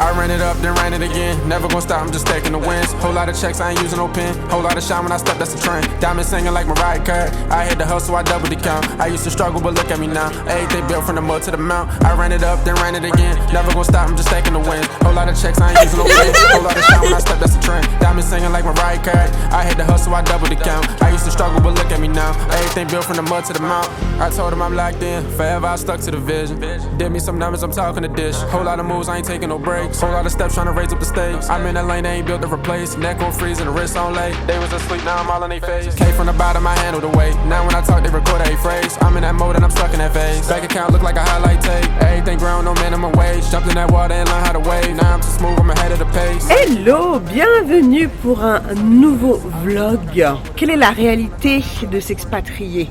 I ran it up, then ran it again. Never gonna stop, I'm just taking the wins. Whole lot of checks, I ain't using no pen. Whole lot of shine when I step, that's the trend. Diamonds singing like Mariah Carey. I hit the hustle, I double the count. I used to struggle, but look at me now. Everything built from the mud to the mount. I ran it up, then ran it again. Never gonna stop, I'm just taking the wins. Whole lot of checks, I ain't using no pen. Whole lot of shine when I step, that's the trend. Diamonds singing like Mariah Carey. I hit the hustle, I double the count. I used to struggle, but look at me now. Everything built from the mud to the mount. I told him I'm locked in, forever I stuck to the vision. Did me some numbers, I'm talking to dish. Whole lot of moves, I ain't taking no breaks. Whole lot of steps trying to raise up the stakes. I'm in a lane, they ain't built to replace. Neck on freeze and the wrist on lay. They was asleep, now I'm all in their face. Came from the bottom, I handled the weight. Now when I talk, they record every phrase. I'm in that mode and I'm stuck in that phase. Bank account look like a highlight tape. Everything ground, no minimum wage. Jumped in that water and learned how to wave. Now I'm too smooth, I'm ahead of the pace. Hello, bienvenue pour un nouveau vlog. Quelle est la réalité de s'expatrier?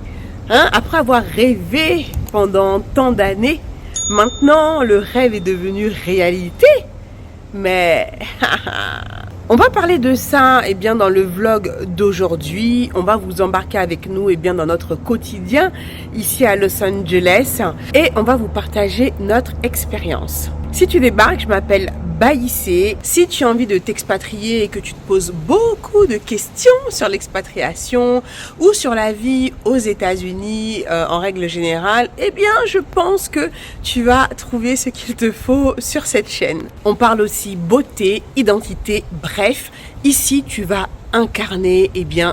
Après avoir rêvé pendant tant d'années, maintenant le rêve est devenu réalité. Mais on va parler de ça dans le vlog d'aujourd'hui. On va vous embarquer avec nous dans notre quotidien ici à Los Angeles et on va vous partager notre expérience. Si tu débarques, je m'appelle Baïssé. Si tu as envie de t'expatrier et que tu te poses beaucoup de questions sur l'expatriation ou sur la vie aux États-Unis en règle générale, je pense que tu vas trouver ce qu'il te faut sur cette chaîne. On parle aussi beauté, identité, bref, ici tu vas incarner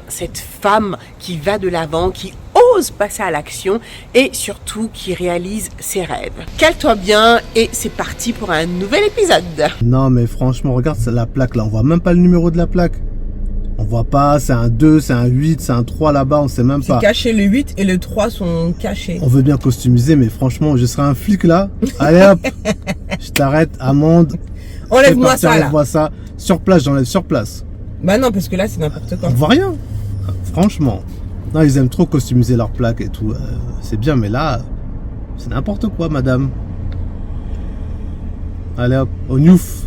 cette femme qui va de l'avant, qui ose passer à l'action et surtout qui réalise ses rêves. Cale-toi bien et c'est parti pour un nouvel épisode. Non mais franchement, regarde la plaque là, on voit même pas le numéro de la plaque. On voit pas, c'est un 2, c'est un 8, c'est un 3 là-bas, on sait même pas. C'est caché, le 8 et le 3 sont cachés. On veut bien customiser mais franchement, je serai un flic là. Allez hop, je t'arrête, amende. Enlève-moi ça là. Enlève-moi ça. Sur place, j'enlève sur place. Bah non, parce que là c'est n'importe quoi. On voit rien. Franchement. Non, ils aiment trop customiser leurs plaques et tout. C'est bien, mais là, c'est n'importe quoi, madame. Allez hop, au newf,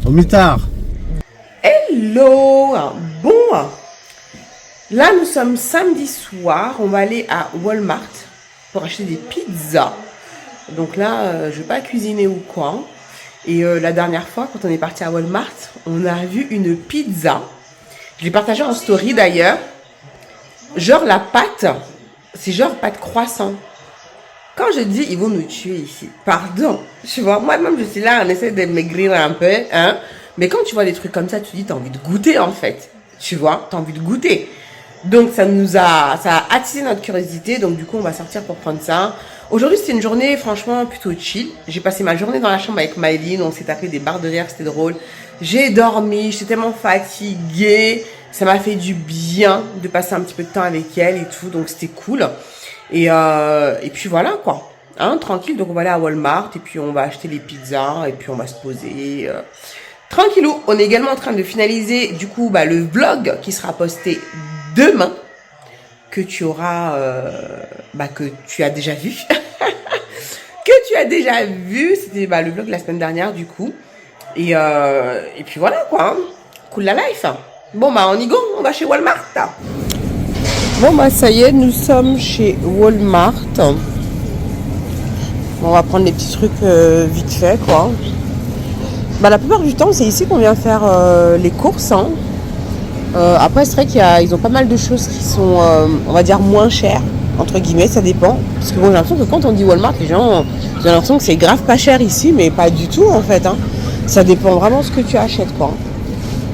au mitard. Hello. Bon, là nous sommes samedi soir. On va aller à Walmart pour acheter des pizzas. Donc là, je vais pas cuisiner ou quoi. Et la dernière fois, quand on est parti à Walmart, on a vu une pizza. Je l'ai partagée en story d'ailleurs. Genre la pâte, c'est genre pâte croissant. Quand je dis ils vont nous tuer ici, pardon, tu vois, moi-même je suis là, on essaie de maigrir un peu, mais quand tu vois des trucs comme ça, tu dis t'as envie de goûter en fait, tu vois, t'as envie de goûter. Donc ça a attisé notre curiosité, donc du coup on va sortir pour prendre ça. Aujourd'hui c'était une journée franchement plutôt chill. J'ai passé ma journée dans la chambre avec Maëline, on s'est tapé des barres de rire, c'était drôle. J'ai dormi, j'étais tellement fatiguée. Ça m'a fait du bien de passer un petit peu de temps avec elle et tout, donc c'était cool. Et puis voilà quoi, tranquille. Donc on va aller à Walmart et puis on va acheter les pizzas et puis on va se poser tranquillou. On est également en train de finaliser du coup le vlog qui sera posté demain, que tu auras, que tu as déjà vu, C'était le vlog de la semaine dernière du coup. Et puis voilà quoi, cool la life. Bon on y go, on va chez Walmart. Bon ça y est, nous sommes chez Walmart. On va prendre des petits trucs vite fait quoi. La plupart du temps c'est ici qu'on vient faire les courses. Après c'est vrai qu'ils ont pas mal de choses qui sont on va dire moins chères entre guillemets, ça dépend. Parce que j'ai l'impression que quand on dit Walmart, les gens ont l'impression que c'est grave pas cher ici, mais pas du tout en fait. Ça dépend vraiment de ce que tu achètes quoi.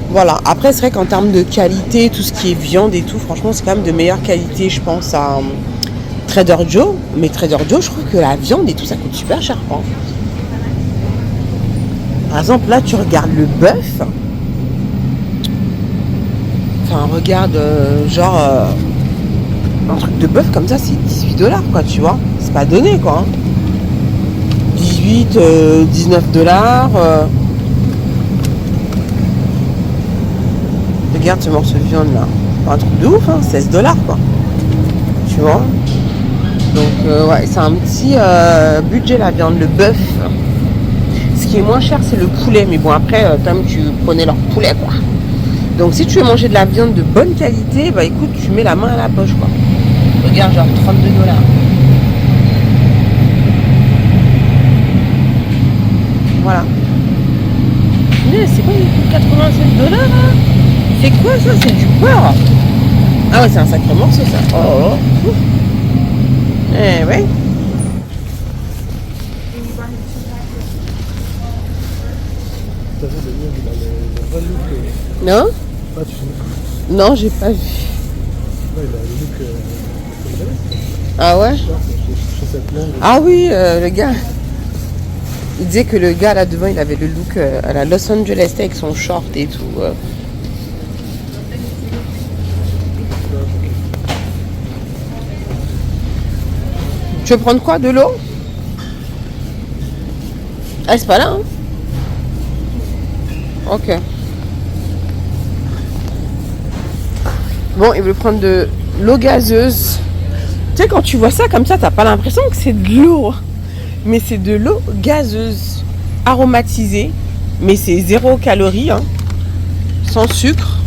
Voilà, après c'est vrai qu'en termes de qualité, tout ce qui est viande et tout, franchement c'est quand même de meilleure qualité je pense à Trader Joe. Mais Trader Joe, je trouve que la viande et tout ça coûte super cher quoi. Par exemple là tu regardes le bœuf. Enfin regarde un truc de bœuf comme ça c'est $18 quoi tu vois. C'est pas donné quoi. 18, $19. Regarde ce morceau de viande là, un truc de ouf, $16 quoi, tu vois. Donc ouais, c'est un petit budget la viande, le bœuf. Ce qui est moins cher c'est le poulet, mais bon après comme tu prenais leur poulet quoi. Donc si tu veux manger de la viande de bonne qualité, écoute, tu mets la main à la poche quoi. Regarde genre $32. Voilà. Punaise, c'est quoi les coûts de 87 $, hein? C'est quoi ça? C'est du beurre. Ah ouais, c'est un sacré morceau ça. Oh, oh. Eh ouais. T'as vu le mien, il a le vrai look. Non? Ah, tu sais. Non, j'ai pas vu. Ouais, il a le look. Ah ouais? Chaussettes longues. Ah oui, le gars. Il disait que le gars là devant, il avait le look à la Los Angeles avec son short et tout. Tu veux prendre quoi? De l'eau? Ah, c'est pas là, hein? Ok. Bon, il veut prendre de l'eau gazeuse. Tu sais, quand tu vois ça comme ça, t'as pas l'impression que c'est de l'eau. Mais c'est de l'eau gazeuse, aromatisée. Mais c'est 0 calories, hein, sans sucre.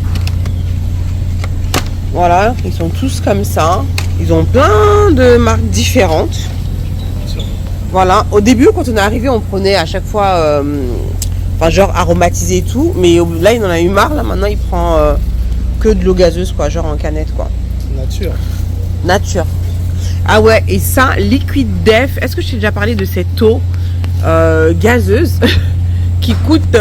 Voilà, ils sont tous comme ça. Ils ont plein de marques différentes. Voilà, au début, quand on est arrivé, on prenait à chaque fois, enfin, genre aromatisé et tout. Mais là, il en a eu marre. Là, maintenant, il prend que de l'eau gazeuse, quoi, genre en canette, quoi. Nature. Nature. Ah ouais, et ça, Liquid Death. Est-ce que je t'ai déjà parlé de cette eau gazeuse qui coûte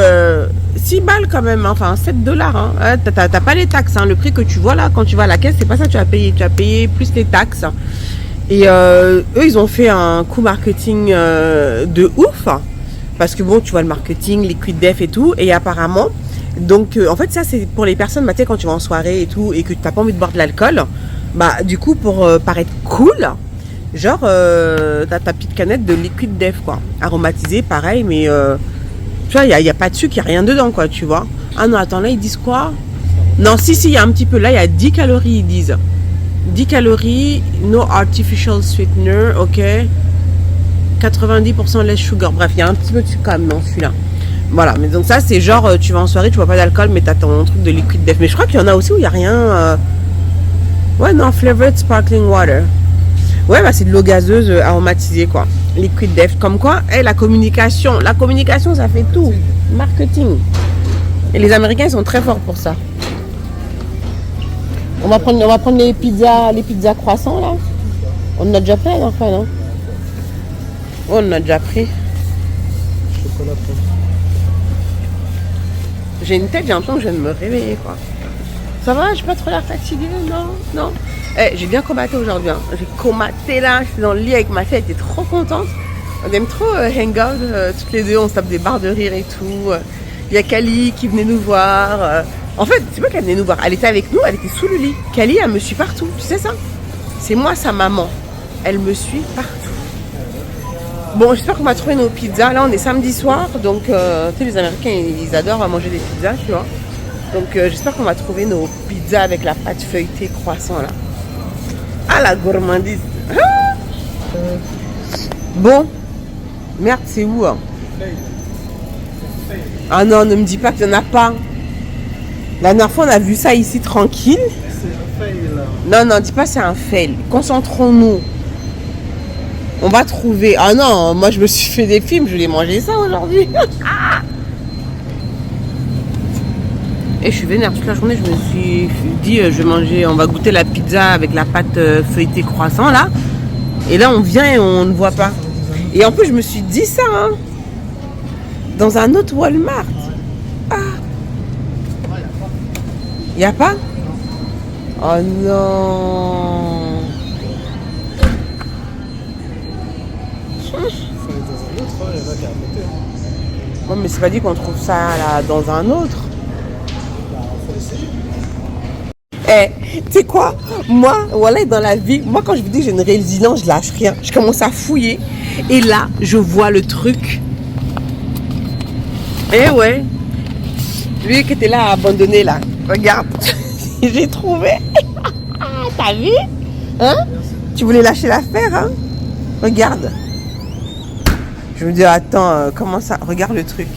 6 balles quand même, hein, enfin 7 $. Hein. T'as pas les taxes, hein. Le prix que tu vois là, quand tu vas à la caisse, c'est pas ça que tu vas payer. Tu vas payer plus les taxes. Et eux, ils ont fait un coup marketing de ouf. Parce que bon, tu vois le marketing, Liquid Death et tout. Et apparemment, donc en fait, ça c'est pour les personnes, bah, tu sais, quand tu vas en soirée et tout, et que tu n'as pas envie de boire de l'alcool. Bah, du coup, pour paraître cool, genre, t'as ta petite canette de Liquid Death, quoi. Aromatisée, pareil, mais tu vois, il n'y a pas de sucre, il n'y a rien dedans, quoi, tu vois. Ah non, attends, là, ils disent quoi? Non, si, il y a un petit peu. Là, il y a 10 calories, ils disent. 10 calories, no artificial sweetener, ok. 90% less sugar. Bref, il y a un petit peu de sucre quand même dans celui-là. Voilà, mais donc ça, c'est genre, tu vas en soirée, tu bois pas d'alcool, mais t'as ton truc de Liquid Death. Mais je crois qu'il y en a aussi où il n'y a rien. Ouais, non, flavored sparkling water. Ouais, bah c'est de l'eau gazeuse aromatisée, quoi. Liquid Death. Comme quoi, la communication, ça fait tout. Marketing. Et les Américains, ils sont très forts pour ça. On va prendre les pizzas croissants, là. On en a déjà pris, la dernière fois, non? Oh, on en a déjà pris. Chocolat. J'ai une tête, j'ai l'impression que je viens de me réveiller, quoi. Ça va, j'ai pas trop l'air fatiguée, non. J'ai bien combatté aujourd'hui, hein. J'ai combatté là, je suis dans le lit avec ma fille, elle était trop contente. On aime trop hang out, toutes les deux, on se tape des barres de rire et tout. Il y a Kali qui venait nous voir. En fait, c'est pas qu'elle venait nous voir, elle était avec nous, elle était sous le lit. Kali, elle me suit partout, tu sais ça? C'est moi sa maman, elle me suit partout. Bon, j'espère qu'on va trouver nos pizzas. Là, on est samedi soir, donc tu sais, les Américains, ils adorent manger des pizzas, tu vois. Donc j'espère qu'on va trouver nos pizzas avec la pâte feuilletée croissant là. Ah, la gourmandise. Ah, bon. Merde, c'est où, hein? Ah non, ne me dis pas qu'il n'y en a pas. La dernière fois, on a vu ça ici tranquille. C'est un fail là. Non, dis pas c'est un fail. Concentrons-nous. On va trouver. Ah non, moi je me suis fait des films, je vais manger ça aujourd'hui. Et je suis vénère toute la journée, je me suis dit, je vais manger, on va goûter la pizza avec la pâte feuilletée croissant là. Et là on vient et on ne voit pas. Et en plus je me suis dit ça, hein, dans un autre Walmart. Ah. Y a pas? Oh non. Ouais, mais c'est pas dit qu'on trouve ça là dans un autre. Tu sais quoi? Moi, voilà, dans la vie, moi quand je vous dis que j'ai une résilience, je lâche rien. Je commence à fouiller. Et là, je vois le truc. Eh ouais. Lui qui était là, abandonné là. Regarde. J'ai trouvé. T'as vu? Hein? Tu voulais lâcher l'affaire, hein? Regarde. Je me dis, attends, comment ça? Regarde le truc.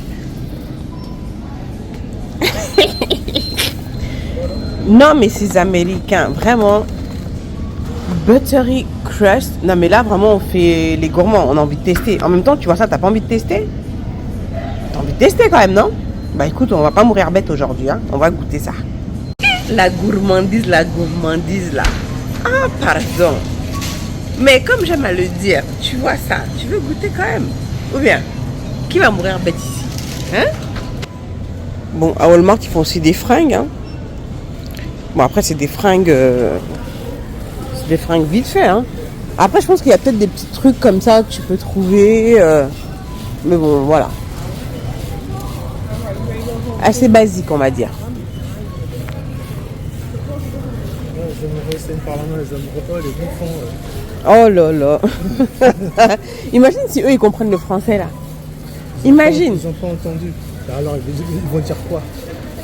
Non, mais ces Américains, vraiment. Buttery crust. Non, mais là, vraiment, on fait les gourmands. On a envie de tester. En même temps, tu vois ça, t'as pas envie de tester? T'as envie de tester quand même, non? Bah écoute, on va pas mourir bête aujourd'hui, hein. On va goûter ça. La gourmandise là. Ah, pardon. Mais comme j'aime à le dire, tu vois ça, tu veux goûter quand même. Ou bien, qui va mourir bête ici? Hein? Bon, à Walmart, ils font aussi des fringues, hein. Bon, après, c'est des fringues vite fait, hein. Après, je pense qu'il y a peut-être des petits trucs comme ça que tu peux trouver. Mais bon, voilà. Assez basique, on va dire. Oh là là. Imagine si eux, ils comprennent le français, là. Imagine. Ils n'ont pas entendu. Alors, ils vont dire quoi?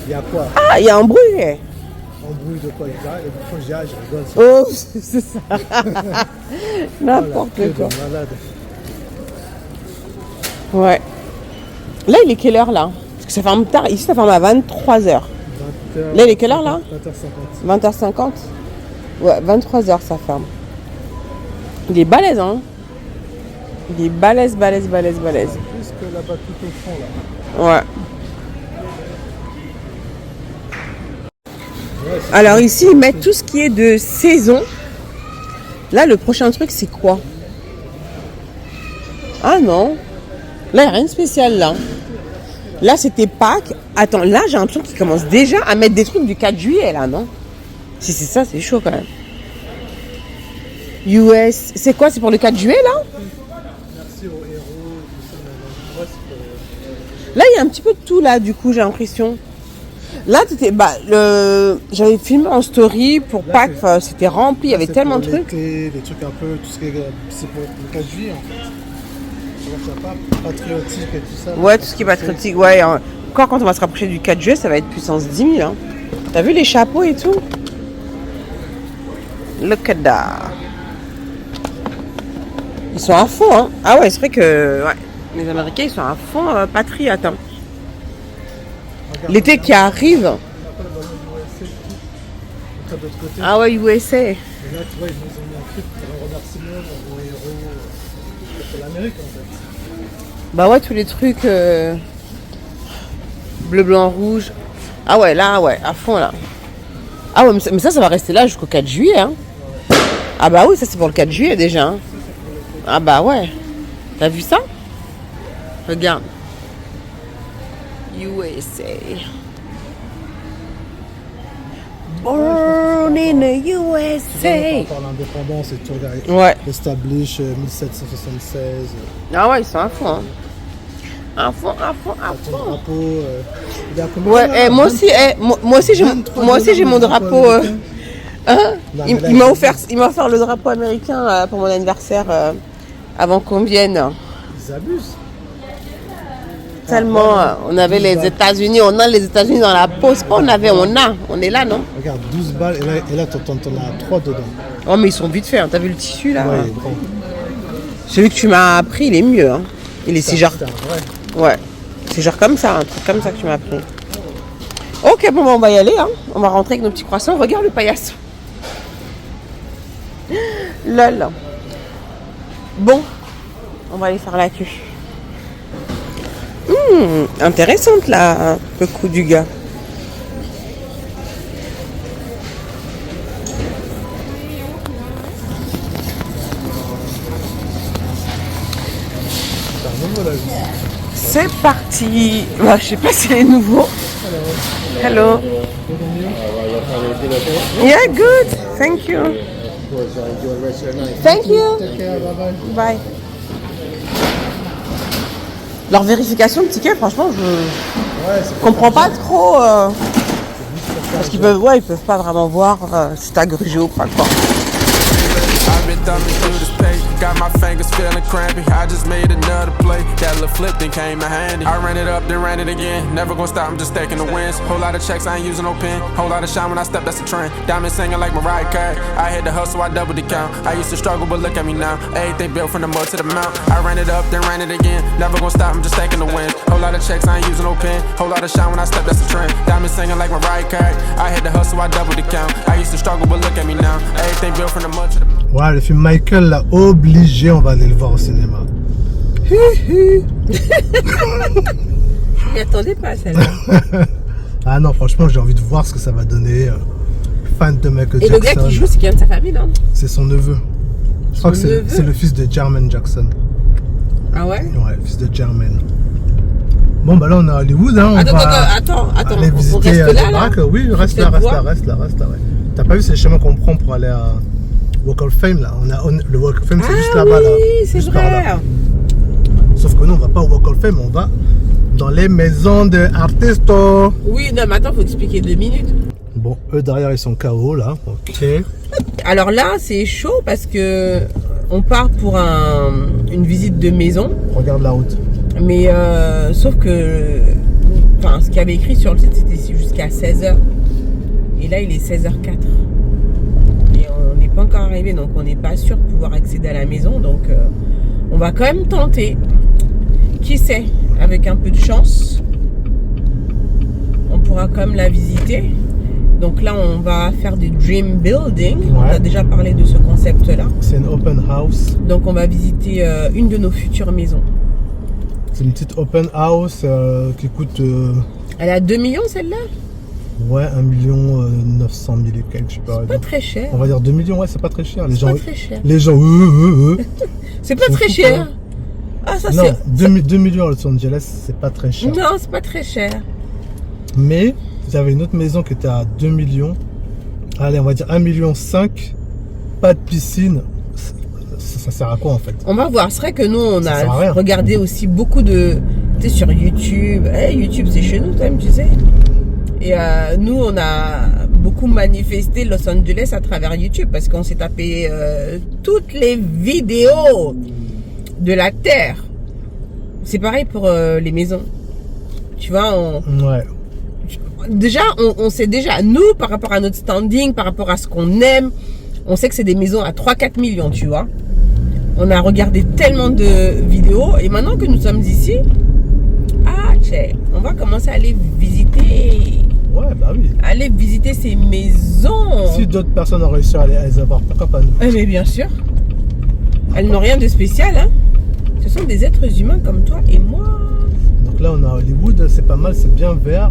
Il y a quoi? Ah, il y a un bruit. Embrouille de quoi? Et pourquoi je rigole. Oh, c'est ça. N'importe quoi. Ouais. Là, il est quelle heure, là? Parce que ça ferme tard. Ici, ça ferme à 23h. Là, il est quelle heure, là? 20h50. 20h50. Ouais, 23h, ça ferme. Il est balèze, hein? Il est balèze. Plus que là-bas, tout au fond, là. Ouais. Alors ici, ils mettent tout ce qui est de saison. Là, le prochain truc, c'est quoi? Ah non. Là, il n'y a rien de spécial, là. Là, c'était Pâques. Attends, là, j'ai l'impression qu'ils commencent déjà à mettre des trucs du 4 juillet, là, non? Si c'est ça, c'est chaud, quand même. US... C'est quoi? C'est pour le 4 juillet, là? Merci aux héros. Là, il y a un petit peu de tout, là, du coup, j'ai l'impression. Là, j'avais filmé en story pour Pâques, c'était rempli, il y avait tellement de trucs. Des trucs un peu, tout ce qui est, c'est pour le 4 juillet, en fait. Tu vois, pas patriotique et tout ça. Ouais, tout ce qui est patriotique, ouais. Encore quand on va se rapprocher du 4 juillet, ça va être puissance 10 000. Hein. T'as vu les chapeaux et tout? Look at that. Ils sont à fond, hein. Ah ouais, c'est vrai que ouais, les Américains, ils sont à fond patriotes. Hein. L'été qui arrive. Ah ouais, USA. Et là, tu vois, ils nous ont mis un truc pour un remerciement aux héros pour l'Amérique, en fait. Bah ouais, tous les trucs bleu, blanc, rouge. Ah ouais, là, ouais, à fond, là. Ah ouais, mais ça va rester là jusqu'au 4 juillet, hein. Ah bah oui, ça c'est pour le 4 juillet déjà, hein. Ah bah ouais. T'as vu ça? Regarde. USA. Born in the USA. Par l'indépendance et tout, regarde. Ouais. Establish 1776. Ah ouais, ils sont à fond. Hein. À fond. Ton drapeau. Il y a combien, Ouais, là, moi aussi j'ai mon drapeau. Hein? Il m'a offert le drapeau américain pour mon anniversaire avant qu'on vienne. Ils abusent. Tellement, on avait les États-Unis, on a les États-Unis dans la peau. C'est pas on est là, non? Regarde, 12 balles et là t'en as 3 dedans. Oh, mais ils sont vite faits, hein. T'as vu le tissu là? Ouais, grand. Celui que tu m'as pris, il est mieux. Hein. C'est genre. Ouais, c'est genre comme ça, un truc comme ça que tu m'as pris. Ok, bon, on va y aller, hein. On va rentrer avec nos petits croissants. Regarde le paillasson. Lol. Bon, on va aller faire la queue. Intéressante là, le coup du gars. C'est parti. Bah, je sais pas si c'est nouveau. Hello. Yeah, good. Thank you. Thank you. Bye. Leur vérification de ticket, franchement, je comprends pas trop. Parce qu'ils peuvent, ils peuvent pas vraiment voir si t'as grugé ou pas quoi. Got my fingers feeling crampy. I just made another play. That little flip then came in handy. I ran it up, then ran it again. Never gonna stop, I'm just taking the wins. Whole lot of checks, I ain't using no pen. Whole lot of shine when I step, that's the trend. Diamond singing like Mariah Carey. I hit the hustle, I double the count. I used to struggle, but look at me now. Everything built from the mud to the mount. I ran it up, then ran it again. Never gonna stop, I'm just taking the wins. Whole lot of checks, I ain't using no pen. Whole lot of shine when I step, that's the trend. Diamond singing like Mariah Carey. I hit the hustle, I double the count. I used to struggle, but look at me now. Everything built from the mud to the mount. Ouais, le film Michael l'a obligé, on va aller le voir au cinéma. Je m'y attendais pas, celle-là. Ah non, franchement, j'ai envie de voir ce que ça va donner. Fan de Michael Et Jackson. le gars qui joue, c'est quelqu'un de sa famille, non? C'est son neveu. Je crois que neveu. c'est le fils de Jermaine Jackson. Ah ouais? Ouais, fils de Jermaine. Bon, bah là, on est à Hollywood. Hein, on Attends, va attends. aller On visiter reste les là, là? baraques. Oui, reste cette là, voie? ouais. T'as pas vu, c'est le chemin qu'on prend pour aller à Walk of Fame, là. Le Walk of Fame, c'est juste là-bas, là. Oui, c'est Juste par vrai. là. Sauf que nous, on va pas au Walk of Fame, on va dans les maisons d'artistes. Oui, non, mais attends, faut expliquer 2 minutes. Bon, eux derrière, ils sont KO, là. Ok. Alors là, c'est chaud parce que on part pour une visite de maison. Regarde la route. Mais sauf que ce qu'il y avait écrit sur le site, c'était jusqu'à 16h. Et là, il est 16h04. Et on n'est pas encore arrivé, donc on n'est pas sûr de pouvoir accéder à la maison. Donc on va quand même tenter. Qui sait, avec un peu de chance, on pourra quand même la visiter. Donc là, on va faire du dream building. Ouais. On a déjà parlé de ce concept-là. C'est une open house. Donc on va visiter une de nos futures maisons. C'est une petite open house qui coûte Elle a 2 millions celle-là? ouais 1 900 000 et quelques, je sais pas. Pas très cher. On va dire 2 millions, ouais, c'est pas très cher. Les C'est gens, pas très cher. les gens, C'est pas Ils très sont fous, cher. hein. Ah ça non, c'est... 2 millions à Los Angeles, c'est pas très cher. Non, c'est pas très cher. Mais j'avais une autre maison qui était à 2 millions. Allez, on va dire 1,5 million. Pas de piscine. Ça sert à quoi en fait? On va voir. C'est vrai que nous, on Ça sert à a rien. regardé aussi beaucoup de... Tu sais, sur YouTube. YouTube, c'est chez nous quand même, tu sais. Et nous, on a beaucoup manifesté Los Angeles à travers YouTube parce qu'on s'est tapé toutes les vidéos de la Terre. C'est pareil pour les maisons. Tu vois, Ouais. déjà, on sait déjà, nous, par rapport à notre standing, par rapport à ce qu'on aime, on sait que c'est des maisons à 3-4 millions, tu vois. On a regardé tellement de vidéos et maintenant que nous sommes ici, on va commencer à aller visiter. Ouais, bah oui. Aller visiter ces maisons. Si d'autres personnes ont réussi à les avoir, pourquoi pas nous? Mais bien sûr. Elles n'ont rien de spécial, hein. Ce sont des êtres humains comme toi et moi. Donc là, on est à Hollywood, c'est pas mal, c'est bien vert.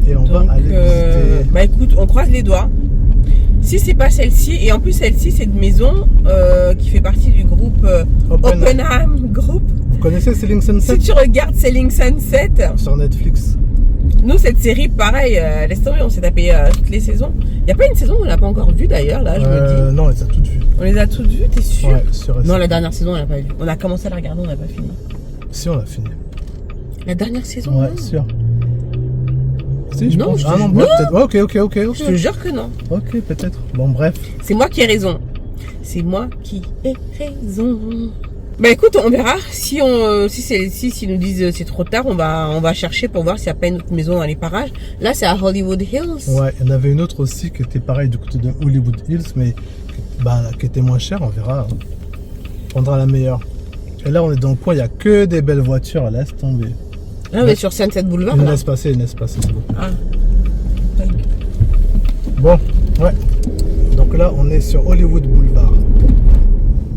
Et on Donc, va aller visiter. bah écoute, on croise les doigts. Si c'est pas celle-ci, et en plus celle-ci c'est une maison qui fait partie du groupe Oppenheim Group. Vous connaissez Selling Sunset? Si tu regardes Selling Sunset, Sur Netflix. nous cette série pareil, laisse tomber, on s'est tapé toutes les saisons. Il n'y a pas une saison qu'on n'a pas encore vue d'ailleurs, là je me dis. Non, on les a toutes vues. On les a toutes vues, t'es sûr? Ouais, sûr et Non, certain. la dernière saison on l'a pas vue. On a commencé à la regarder, on n'a pas fini. Si, on a fini. La dernière saison? Ouais, non. sûr. Si, je Non, pense. je Ah te non, jure. ouais, peut-être. Ouais, ok. Je te jure que non. Ok, peut-être. Bon, bref. C'est moi qui ai raison. C'est moi qui ai raison. Bah écoute, on verra. Si s'ils nous disent c'est trop tard, on va chercher pour voir s'il n'y a pas une autre maison dans les parages. Là, c'est à Hollywood Hills. Ouais, il y en avait une autre aussi qui était pareil du côté de Hollywood Hills, mais qui était moins chère, on verra. On prendra la meilleure. Et là, on est dans le coin, il n'y a que des belles voitures, laisse tomber. Ah, mais sur Sunset Boulevard, Une là. laisse passer, c'est bon. Ah. Bon, ouais. Donc là, on est sur Hollywood Boulevard.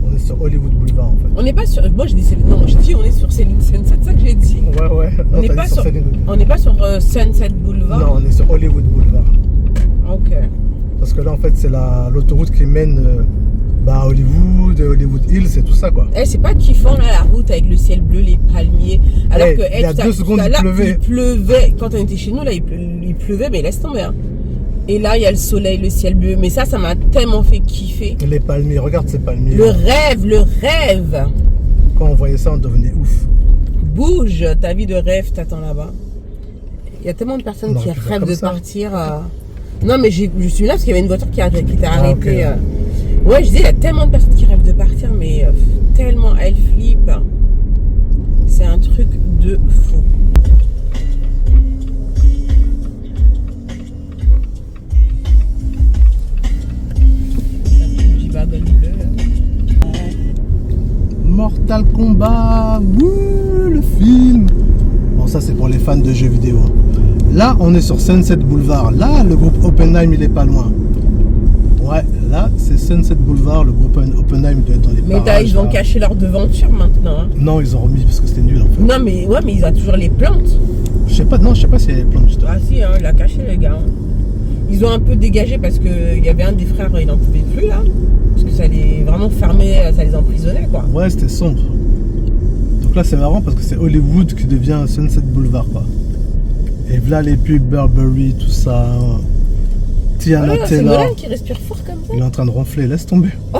On est sur Hollywood Boulevard, en fait. On n'est pas sur... Moi, j'ai dit... Non, je dis on est sur Selling Sunset, c'est ça que j'ai dit. Ouais. On Non, n'est t'as pas dit sur... Selling- On n'est pas sur Sunset Boulevard. Non, on est sur Hollywood Boulevard. Ok. Parce que là, en fait, c'est l'autoroute qui mène à Hollywood Hills et tout ça, quoi. C'est pas kiffant, là, la route avec le ciel bleu, les palmiers. Alors que... il y a 2 secondes, il pleuvait. Il pleuvait. Quand on était chez nous, là, il pleuvait, mais laisse tomber, hein. Et là, il y a le soleil, le ciel bleu. Mais ça m'a tellement fait kiffer. Les palmiers, regarde ces palmiers. Le rêve. Quand on voyait ça, on devenait ouf. Bouge, ta vie de rêve t'attend là-bas. Il y a tellement de personnes Non, qui tu fais rêvent comme de ça. partir. Non, mais je suis là parce qu'il y avait une voiture qui t'a arrêté. ok. Ouais, je disais, il y a tellement de personnes qui rêvent de partir, mais tellement elles flippent. C'est un truc de fou. Mortal Kombat, wouh, le film. Bon, ça c'est pour les fans de jeux vidéo. Là, on est sur Sunset Boulevard. Là, le groupe Oppenheim, il est pas loin. Ouais, là, c'est Sunset Boulevard, le groupe Oppenheim doit être dans les Mais parages. ils ont là. caché leur devanture maintenant. Hein. Non, ils ont remis parce que c'était nul en fait. Non, mais ouais, mais ils ont toujours les plantes. Je sais pas s'il y a des plantes justement. Ah si, hein, il a caché les gars. Ils ont un peu dégagé parce qu'il y avait un des frères, il n'en pouvait plus là. Parce que ça les vraiment fermait, ça les emprisonnait quoi. Ouais, c'était sombre. Donc là, c'est marrant parce que c'est Hollywood qui devient Sunset Boulevard quoi. Et là, les pubs Burberry, tout ça. Tiana Oh là, c'est Taylor. Nolan qui respire fort comme ça. Il est en train de ronfler, laisse tomber. Oh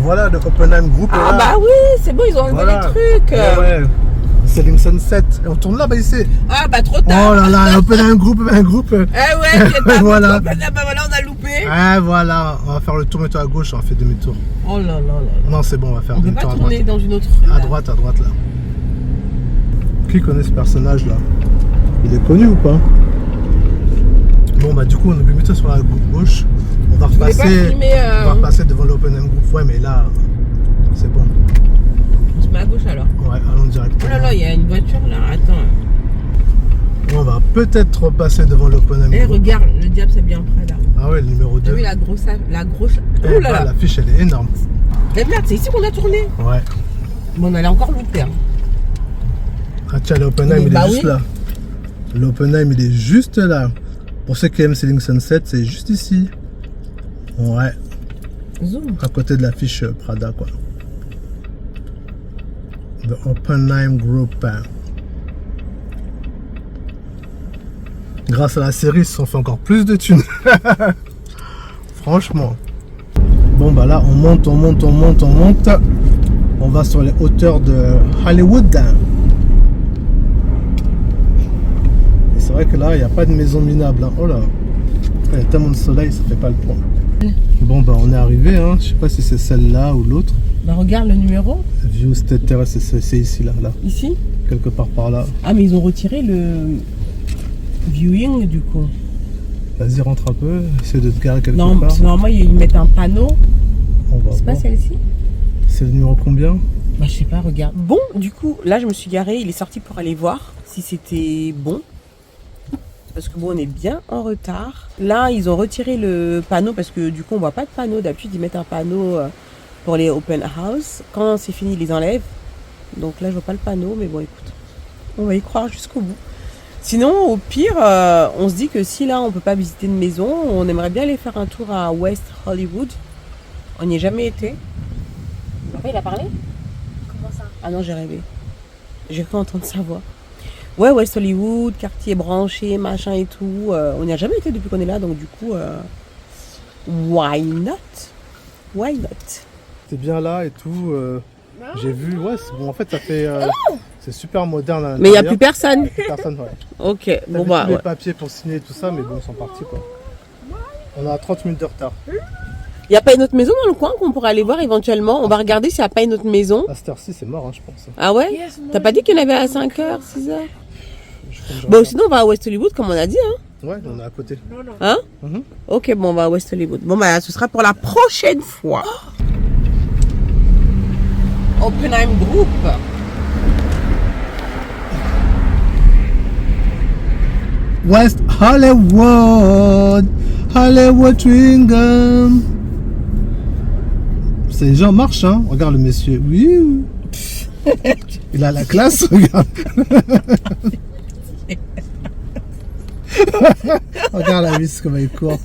Voilà le Oppenheim Group. est Ah là. bah oui, c'est bon, ils ont enlevé Voilà. les trucs. Ouais. Selling Sunset. Et on tourne là, bah ici. Ah bah trop Oh tard. là là, Oppenheim Group. Eh ouais, c'est pas Voilà. Ah bah voilà, on a loupé. Ah voilà, on va faire le tour métro à gauche, on fait demi-tour. Oh là là là. Non, c'est bon, on va faire On peut demi-tour pas à droite. tourner dans une autre rue. À là. droite là. Qui connaît ce personnage là? Il est connu ou pas? Bon bah du coup on est plutôt sur la gauche. On va voulais pas repasser. filmer, On va repasser devant l'Oppenheim Group. Ouais mais là c'est bon. On se met à gauche alors. Ouais, allons direct. Oh là là, il y a une voiture là, attends. On va peut-être repasser devant l'Oppenheim Eh Group. regarde, le diable s'habille en Prada. Ah ouais, le numéro T'as 2. vu la grosse. Eh, Oh là bah, là. l'affiche elle est énorme. Mais merde, c'est ici qu'on a tourné. Ouais. Bon, on allait encore louper. Hein. Ah tiens, l'Oppenheim il est Bah juste oui. là. L'Oppenheim il est juste là. Pour ceux qui aiment Selling Sunset, c'est juste ici. Ouais, Zoom. à côté de l'affiche Prada quoi. The Oppenheim Group. Grâce à la série, ils se sont fait encore plus de thunes. Franchement. Bon bah là, on monte. On va sur les hauteurs de Hollywood. Et c'est vrai que là, il n'y a pas de maison minable. Hein. Oh là, il y a tellement de soleil, ça fait pas le point. Bon bah on est arrivé, hein. Je sais pas si c'est celle-là ou l'autre. Bah regarde le numéro. View State Terrace, c'est ici là, Ici. quelque part par là. Ah mais ils ont retiré le viewing du coup. Vas-y, rentre un peu, essaie de te garer quelque Non, part. parce que normalement ils mettent un panneau. On va C'est pas voir. celle-ci. C'est le numéro combien? Bah je sais pas, regarde. Bon, du coup, là je me suis garée, il est sorti pour aller voir si c'était bon. Parce que bon, on est bien en retard. Là, ils ont retiré le panneau parce que du coup, on voit pas de panneau. D'habitude, ils mettent un panneau pour les open house. Quand c'est fini, ils les enlèvent. Donc là, je vois pas le panneau, mais bon, écoute, on va y croire jusqu'au bout. Sinon, au pire, on se dit que si là, on peut pas visiter une maison, on aimerait bien aller faire un tour à West Hollywood. On n'y est jamais été. Papa, il a parlé? Comment ça? Ah non, j'ai rêvé. J'ai cru entendre sa voix. Ouais, West Hollywood, quartier branché, machin et tout. On n'y a jamais été depuis qu'on est là, donc du coup, why not? Why not? T'es bien là et tout. J'ai vu, ouais, c'est bon. En fait, ça fait. C'est super moderne. À Mais il n'y a l'intérieur. plus personne. Y a plus personne, ouais. Ok, T'as bon vu bah, tous les ouais. papiers pour signer et tout ça, mais bon, ils sont partis quoi. On a 30 minutes de retard. Il n'y a pas une autre maison dans le coin qu'on pourrait aller voir éventuellement? On va regarder s'il n'y a pas une autre maison. À cette heure-ci, c'est mort, hein, je pense. Ah ouais? Yes, T'as pas dit qu'il y en avait à 5h, 6h? Je Bon, sinon on va à West Hollywood comme on a dit, hein? Ouais, on est à côté. Hein? Mhm. Ok, bon, on va à West Hollywood. Bon, bah, ce sera pour la prochaine fois. Oppenheim Group. West Hollywood, Hollywood Chewing Gum. Ces gens marchent, hein. Regarde le monsieur. Oui. Il a la classe, regarde. Regarde la vis comme elle court.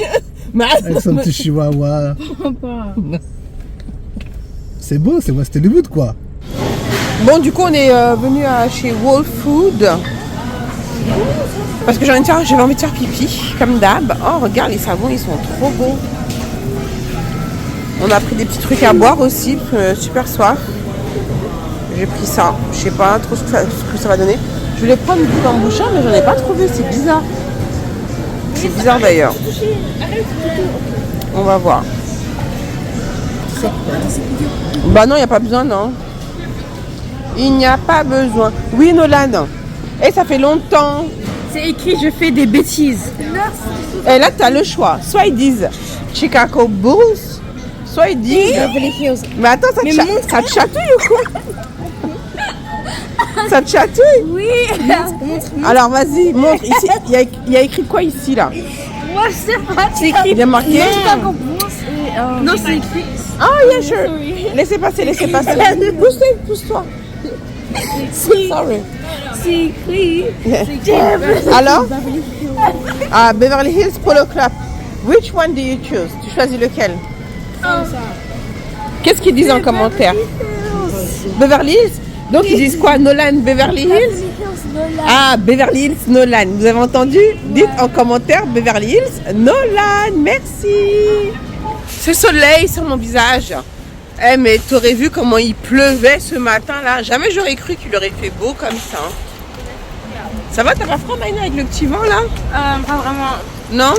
Avec son petit chihuahua. C'est beau, c'est West Hollywood quoi. Bon, du coup, on est venu chez Whole Food. Parce que j'avais envie de faire pipi, comme d'hab. Oh, regarde, les savons, ils sont trop beaux. On a pris des petits trucs à boire aussi, super soif. J'ai pris ça. Je sais pas trop ce que ça va donner. Je voulais prendre du coup dans le bouchon, mais j'en ai pas trouvé. C'est bizarre. C'est bizarre d'ailleurs. On va voir. Bah non, il n'y a pas besoin, non. Il n'y a pas besoin. Oui, Nolan. Et ça fait longtemps. C'est écrit je fais des bêtises. Et là, tu as le choix. Soit ils disent Chicago Bulls, soit ils disent. Beverly Hills. Mais attends, ça te chatouille ou quoi? Ça te chatouille? Oui. Alors vas-y, montre. Ici, il y a écrit quoi ici là? Moi, je sais pas. C'est écrit. Il y a marqué. Non, c'est écrit. Ah, yeah, sure. Laissez passer, laissez passer. Pousse-toi, pousse-toi. Sorry. C'est écrit. Alors? Ah, Beverly Hills Polo Club. Which one do you choose? Tu choisis lequel? Qu'est-ce qu'ils disent en commentaire? Beverly Hills? Donc ils disent quoi? Nolan Beverly Hills? Ah, Beverly Hills Nolan. Vous avez entendu? Dites en commentaire Beverly Hills Nolan. Merci. Ce soleil sur mon visage. Eh, mais t'aurais vu comment il pleuvait ce matin là. Jamais j'aurais cru qu'il aurait fait beau comme ça. Ça va, t'as pas froid, Maïna, avec le petit vent là? Pas vraiment. Non?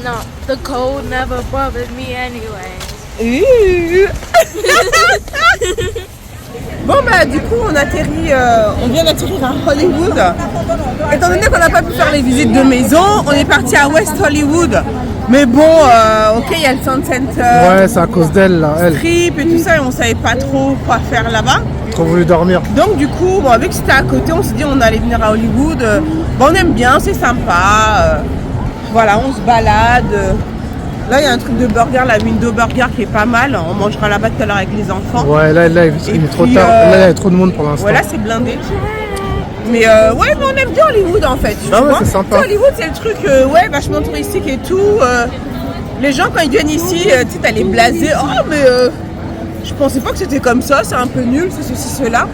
Non. The cold never bothered me anyway. Bon bah du coup on vient d'atterrir à Hollywood. Étant donné qu'on n'a pas pu faire les visites de maison, on est parti à West Hollywood. Mais bon, ok, il y a le Sound Center, Ouais, c'est à cause d'elle, là, elle. Strip et tout ça, et on savait pas trop quoi faire là-bas. Trop voulu dormir. Donc du coup, bon, avec que c'était à côté, on s'est dit on allait venir à Hollywood. Bon, on aime bien, c'est sympa. Voilà, on se balade. Là, il y a un truc de burger, la Window Burger qui est pas mal. On mangera là-bas tout à l'heure avec les enfants. Ouais, là, il est trop puis, tard. Là, il y a trop de monde pour l'instant. Voilà, c'est blindé. Mais ouais, mais on aime bien Hollywood en fait. Ah tu ouais, vois. c'est sympa. Tu sais, Hollywood, c'est le truc ouais, vachement touristique et tout. Les gens, quand ils viennent ici, tu sais, t'as les blasés. Oh, mais je pensais pas que c'était comme ça, c'est un peu nul, c'est ceci, cela.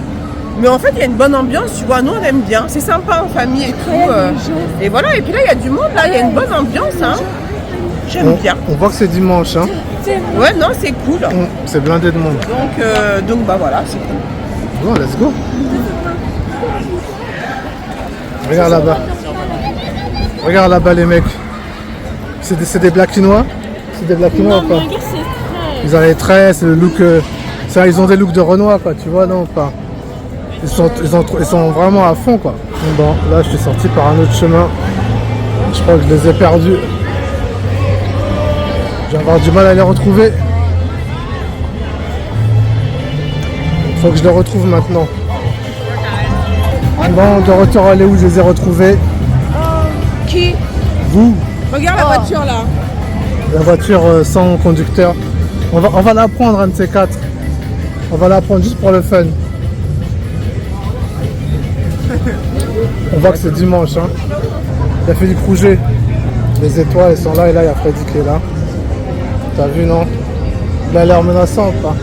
Mais en fait, il y a une bonne ambiance, tu vois. Nous, on aime bien. C'est sympa en famille et tout. Et voilà, et puis là, il y a du monde, là, il y a une bonne ambiance. Hein. J'aime bien. On voit que c'est dimanche, hein. Ouais, non, c'est cool. C'est blindé de monde. Donc bah voilà, c'est cool. Bon, let's go. Regarde là-bas. Regarde là-bas, les mecs. C'est des Blackinois? C'est des Blackinois ou pas? Ils ont les traits, c'est le look. Ils ont des looks de Renoir, quoi, tu vois, non ou pas? Ils sont vraiment à fond, quoi. Bon, là, je suis sorti par un autre chemin. Je crois que je les ai perdus. Je vais avoir du mal à les retrouver. Faut que je les retrouve maintenant. Bon, de retour à Hollywood, je les ai retrouvés. Qui? Vous, Regarde la voiture là. la voiture sans conducteur. On va la prendre, un de ces quatre. On va la prendre juste pour le fun. On voit que c'est dimanche. Hein. Il y a Félix Rouget. Les étoiles, elles sont là et là, il y a Freddy qui est là. T'as vu, non? Il a l'air menaçant ou pas?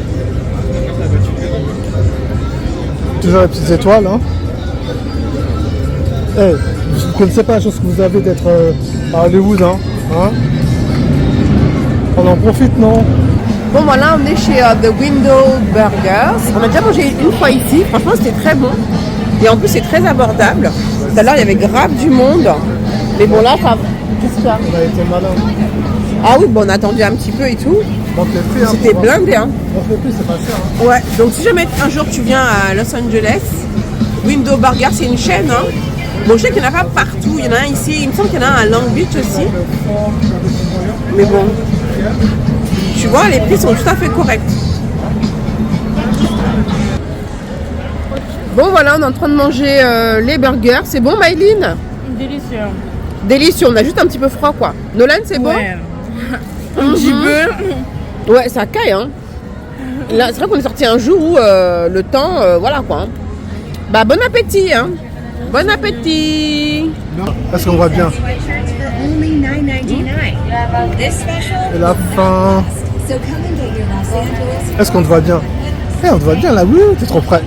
Toujours les petites étoiles, hein? Hey, vous ne connaissez pas la chance que vous avez d'être à Hollywood, hein? On en profite, non? Bon voilà, on est chez The Window Burgers. On a déjà mangé une fois ici, franchement c'était très bon. Et en plus c'est très abordable. Tout à l'heure il y avait grave du monde. Mais bon là ça... Qu'est-ce qu'il y a? On a été malin. Ah oui, bon on a attendu un petit peu et tout. Manque les prix, hein, C'était pour voir. blindé hein. Manque les prix, c'est pas cher, hein. Ouais, donc si jamais un jour tu viens à Los Angeles, Window Burger c'est une chaîne hein. Bon je sais qu'il n'y en a pas partout, il y en a un ici, il me semble qu'il y en a un à Long Beach aussi. Mais bon, tu vois les prix sont tout à fait corrects. Bon voilà, on est en train de manger les burgers, c'est bon Maïline? Délicieux. Délicieux, on a juste un petit peu froid quoi. Nolan c'est bon? Ouais. Un petit peu. Ouais, ça caille hein. Là, c'est vrai qu'on est sorti un jour où le temps, voilà quoi. Hein. Bah bon appétit hein. Bon appétit. Est-ce qu'on voit bien? Only $9.99. This special, Et la fin. so come and get your Los Angeles. Est-ce qu'on te voit bien? Eh, on te voit bien là, oui, t'es trop près.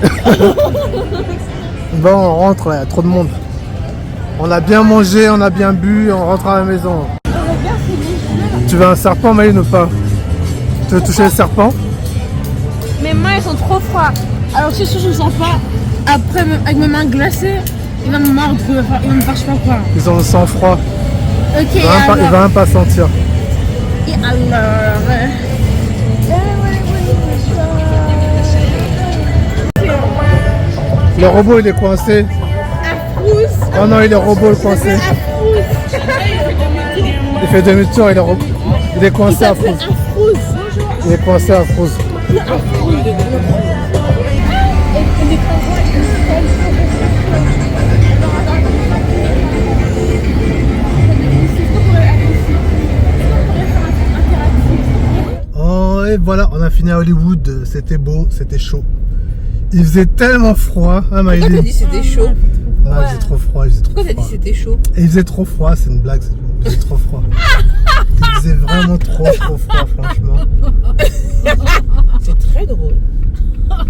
Bon, on rentre, là, il y a trop de monde. On a bien mangé, on a bien bu, on rentre à la maison. Tu veux un serpent, Maïne, ou pas? Tu veux toucher le serpent? Mes mains elles sont trop froides. Alors si je ne sens pas, après avec mes mains glacées, il va me mordre, il va me faire je sais pas quoi. Ils ont le sang froid. Ok, Il va même pas sentir. et alors Le robot, il est coincé. Oh non, il est robot coincé. Il fait demi-tour, il est coincé à Frousse. Il est coincé à Frousse. fini à Hollywood, c'était beau, c'était chaud. Il faisait tellement froid, hein Pourquoi t'as Maëlyn? dit c'était chaud? Non, il faisait trop froid, il faisait trop Pourquoi t'as dit froid. c'était chaud? Et il faisait trop froid, c'est une blague, il faisait trop froid. Il faisait vraiment trop froid, franchement. C'est très drôle.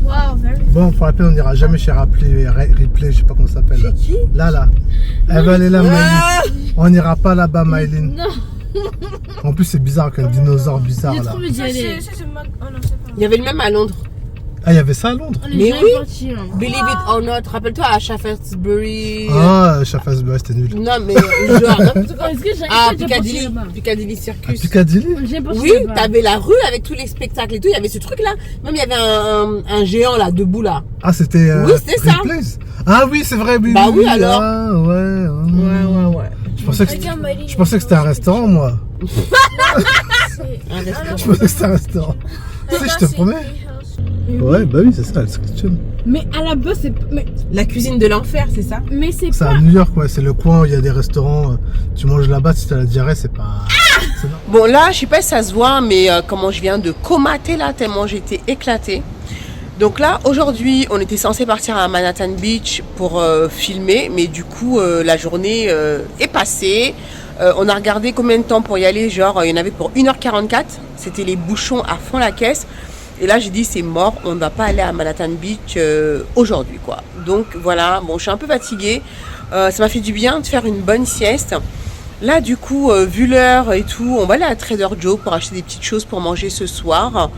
Wow, very. Bon, pour la peine, on n'ira jamais chez Ripley, je sais pas comment ça s'appelle. Là. Qui? Là. Elle va aller là, Maëlyn. Ah, On n'ira pas là-bas, Maëlyn. Non, En plus, c'est bizarre qu'un dinosaure bizarre j'ai là. trop envie d'y aller. Oh non, c'est pas. il y avait le même à Londres. Ah, il y avait ça à Londres? On est Mais jamais oui. partis, hein. Believe it or not, rappelle-toi à Shaftesbury. Ah, Shaftesbury, c'était nul. Non, mais genre, n'importe quoi. Est-ce que j'ai Ah, déjà parti Piccadilly, là-bas? Piccadilly À Circus. Piccadilly? On est jamais parti Oui, là-bas. t'avais la rue avec tous les spectacles et tout. Il y avait ce truc-là. Même il y avait un géant là, debout là. Ah, c'était Oui, c'était ça. Ripley's. Ah oui, c'est vrai, oui. Bah oui, alors. Ah, ouais. Ouais. Je pensais que c'était un restaurant, moi. Un restaurant. Je pensais que c'était un restaurant. Si, je te promets. Ouais, bah oui, c'est ça, Hell's Kitchen. Mais à la base, c'est. La cuisine de l'enfer, c'est ça? Mais c'est C'est pas. à New York, ouais. C'est le coin où il y a des restaurants. Tu manges là-bas, si t'as la diarrhée, c'est pas. C'est normal. Bon, là, je sais pas si ça se voit, mais comment je viens de comater là, tellement j'étais éclatée. Donc là, aujourd'hui, on était censé partir à Manhattan Beach pour filmer, mais du coup, la journée est passée. On a regardé combien de temps pour y aller, genre, il y en avait pour 1h44. C'était les bouchons à fond la caisse. Et là, j'ai dit, c'est mort, on ne va pas aller à Manhattan Beach aujourd'hui, quoi. Donc voilà, bon, je suis un peu fatiguée. Ça m'a fait du bien de faire une bonne sieste. Là, du coup, vu l'heure et tout, on va aller à Trader Joe pour acheter des petites choses pour manger ce soir.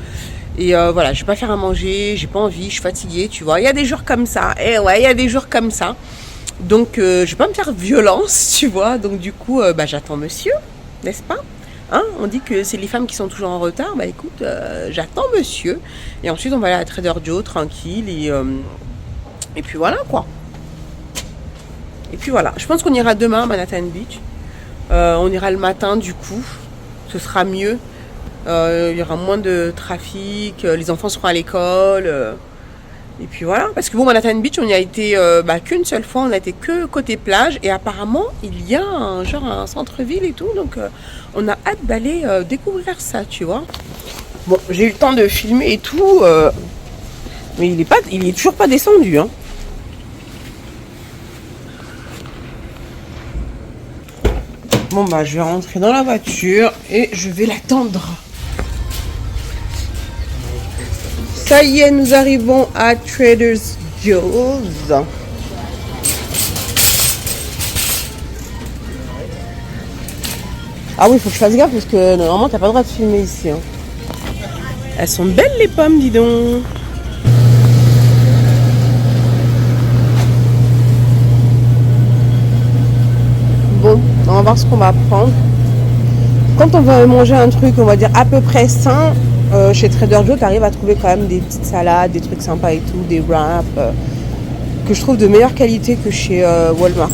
Et voilà, je vais pas faire à manger, j'ai pas envie, je suis fatiguée, tu vois. Il y a des jours comme ça. Et ouais, il y a des jours comme ça. Donc, je vais pas me faire violence, tu vois. Donc, du coup, j'attends monsieur, n'est-ce pas? Hein, on dit que c'est les femmes qui sont toujours en retard. Bah écoute, j'attends monsieur. Et ensuite, on va aller à Trader Joe tranquille. Et puis voilà, quoi. Et puis voilà. Je pense qu'on ira demain à Manhattan Beach. On ira le matin, du coup. Ce sera mieux. Il y aura moins de trafic. Les enfants seront à l'école. Et puis voilà. Parce que bon, Manhattan Beach, on y a été qu'une seule fois. On a été que côté plage. Et apparemment, il y a un centre-ville et tout. Donc, on a hâte d'aller découvrir ça, tu vois. Bon, j'ai eu le temps de filmer et tout. Mais il est toujours pas descendu, hein. Bon, je vais rentrer dans la voiture et je vais l'attendre. Ça y est, nous arrivons à Trader Joe's. Ah oui, il faut que je fasse gaffe parce que normalement, t'as pas le droit de filmer ici, hein. Elles sont belles les pommes, dis donc. Bon, on va voir ce qu'on va prendre. Quand on va manger un truc, on va dire à peu près sain, chez Trader Joe, tu arrives à trouver quand même des petites salades, des trucs sympas et tout, des wraps, que je trouve de meilleure qualité que chez Walmart.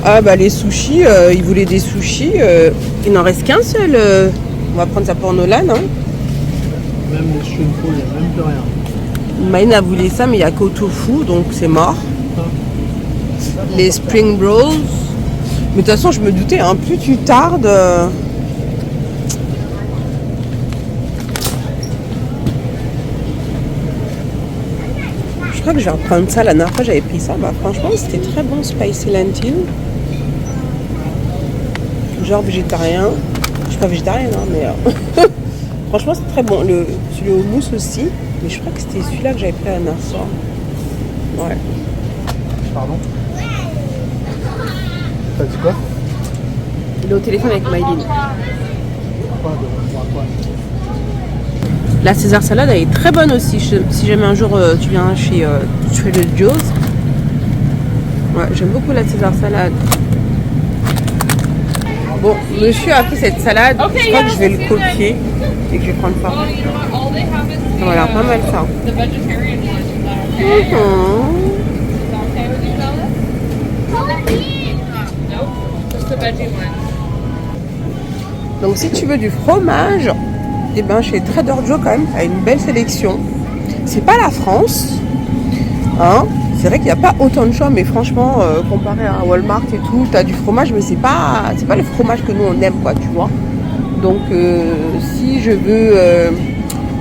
Ah bah les sushis, ils voulaient des sushis, il n'en reste qu'un seul. On va prendre ça pour Nolan, hein. Même les shrimp, il n'y a même plus rien. Maïna voulait ça, mais il n'y a qu'au tofu, donc c'est mort. Les spring rolls. Mais de toute façon, je me doutais, hein, plus tu tardes. Je crois que je vais reprendre ça. La dernière fois, j'avais pris ça. Franchement, c'était très bon, spicy lentil. Genre végétarien. Je suis pas végétarienne, hein, mais franchement, c'est très bon. Celui au mousse aussi. Mais je crois que c'était celui-là que j'avais pris la dernière fois. Ouais. Pardon? T'as dit quoi? Il est au téléphone avec Maïline. Quoi? La César salade, elle est très bonne aussi. Si jamais un jour tu viens chez Trader Joe's. Ouais, j'aime beaucoup la César salade. Bon, monsieur a pris cette salade. Je crois que je vais le copier et que je vais prendre ça. Ça m'a l'air pas mal ça. Donc si tu veux du fromage, et ben chez Trader Joe quand même, t'as une belle sélection. C'est pas la France, hein. C'est vrai qu'il n'y a pas autant de choix, mais franchement, comparé à Walmart et tout, tu as du fromage, mais c'est pas le fromage que nous on aime, quoi, tu vois. Donc, si je veux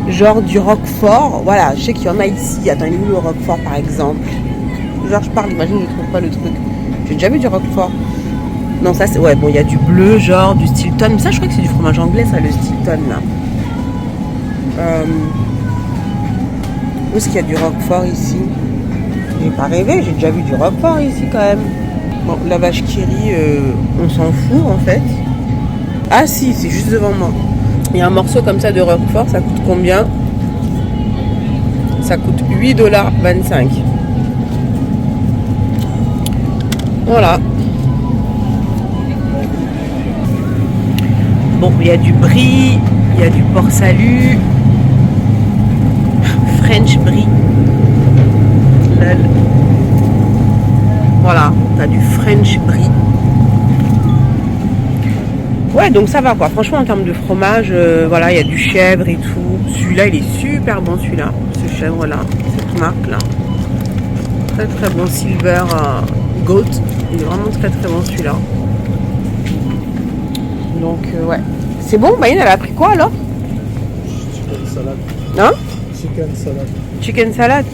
genre du roquefort, voilà, je sais qu'il y en a ici. Attends, il est où le roquefort par exemple? Genre, je parle, imagine, je trouve pas le truc. J'ai déjà vu du roquefort. Non, ça c'est. Ouais, bon, il y a du bleu, genre du Stilton. Mais ça, je crois que c'est du fromage anglais, ça, le Stilton là. Où est-ce qu'il y a du roquefort ici? J'ai pas rêvé, j'ai déjà vu du roquefort ici quand même. Bon, la vache qui rit, on s'en fout en fait. Ah si, c'est juste devant moi. Il y a un morceau comme ça de roquefort, ça coûte combien? Ça coûte 8,25 $. Voilà. Bon, il y a du brie, il y a du porc salut, French brie. Lol. Voilà, t'as du French brie. Ouais, donc ça va quoi. Franchement, en termes de fromage, voilà, il y a du chèvre et tout. Celui-là, il est super bon, celui-là. Ce chèvre-là, cette marque-là. Très très bon, Silver Goat. Il est vraiment très très bon, celui-là. Donc, ouais. C'est bon, Mayenne, elle a pris quoi alors? Chicken salade. Hein? Chicken salade. Chicken salade.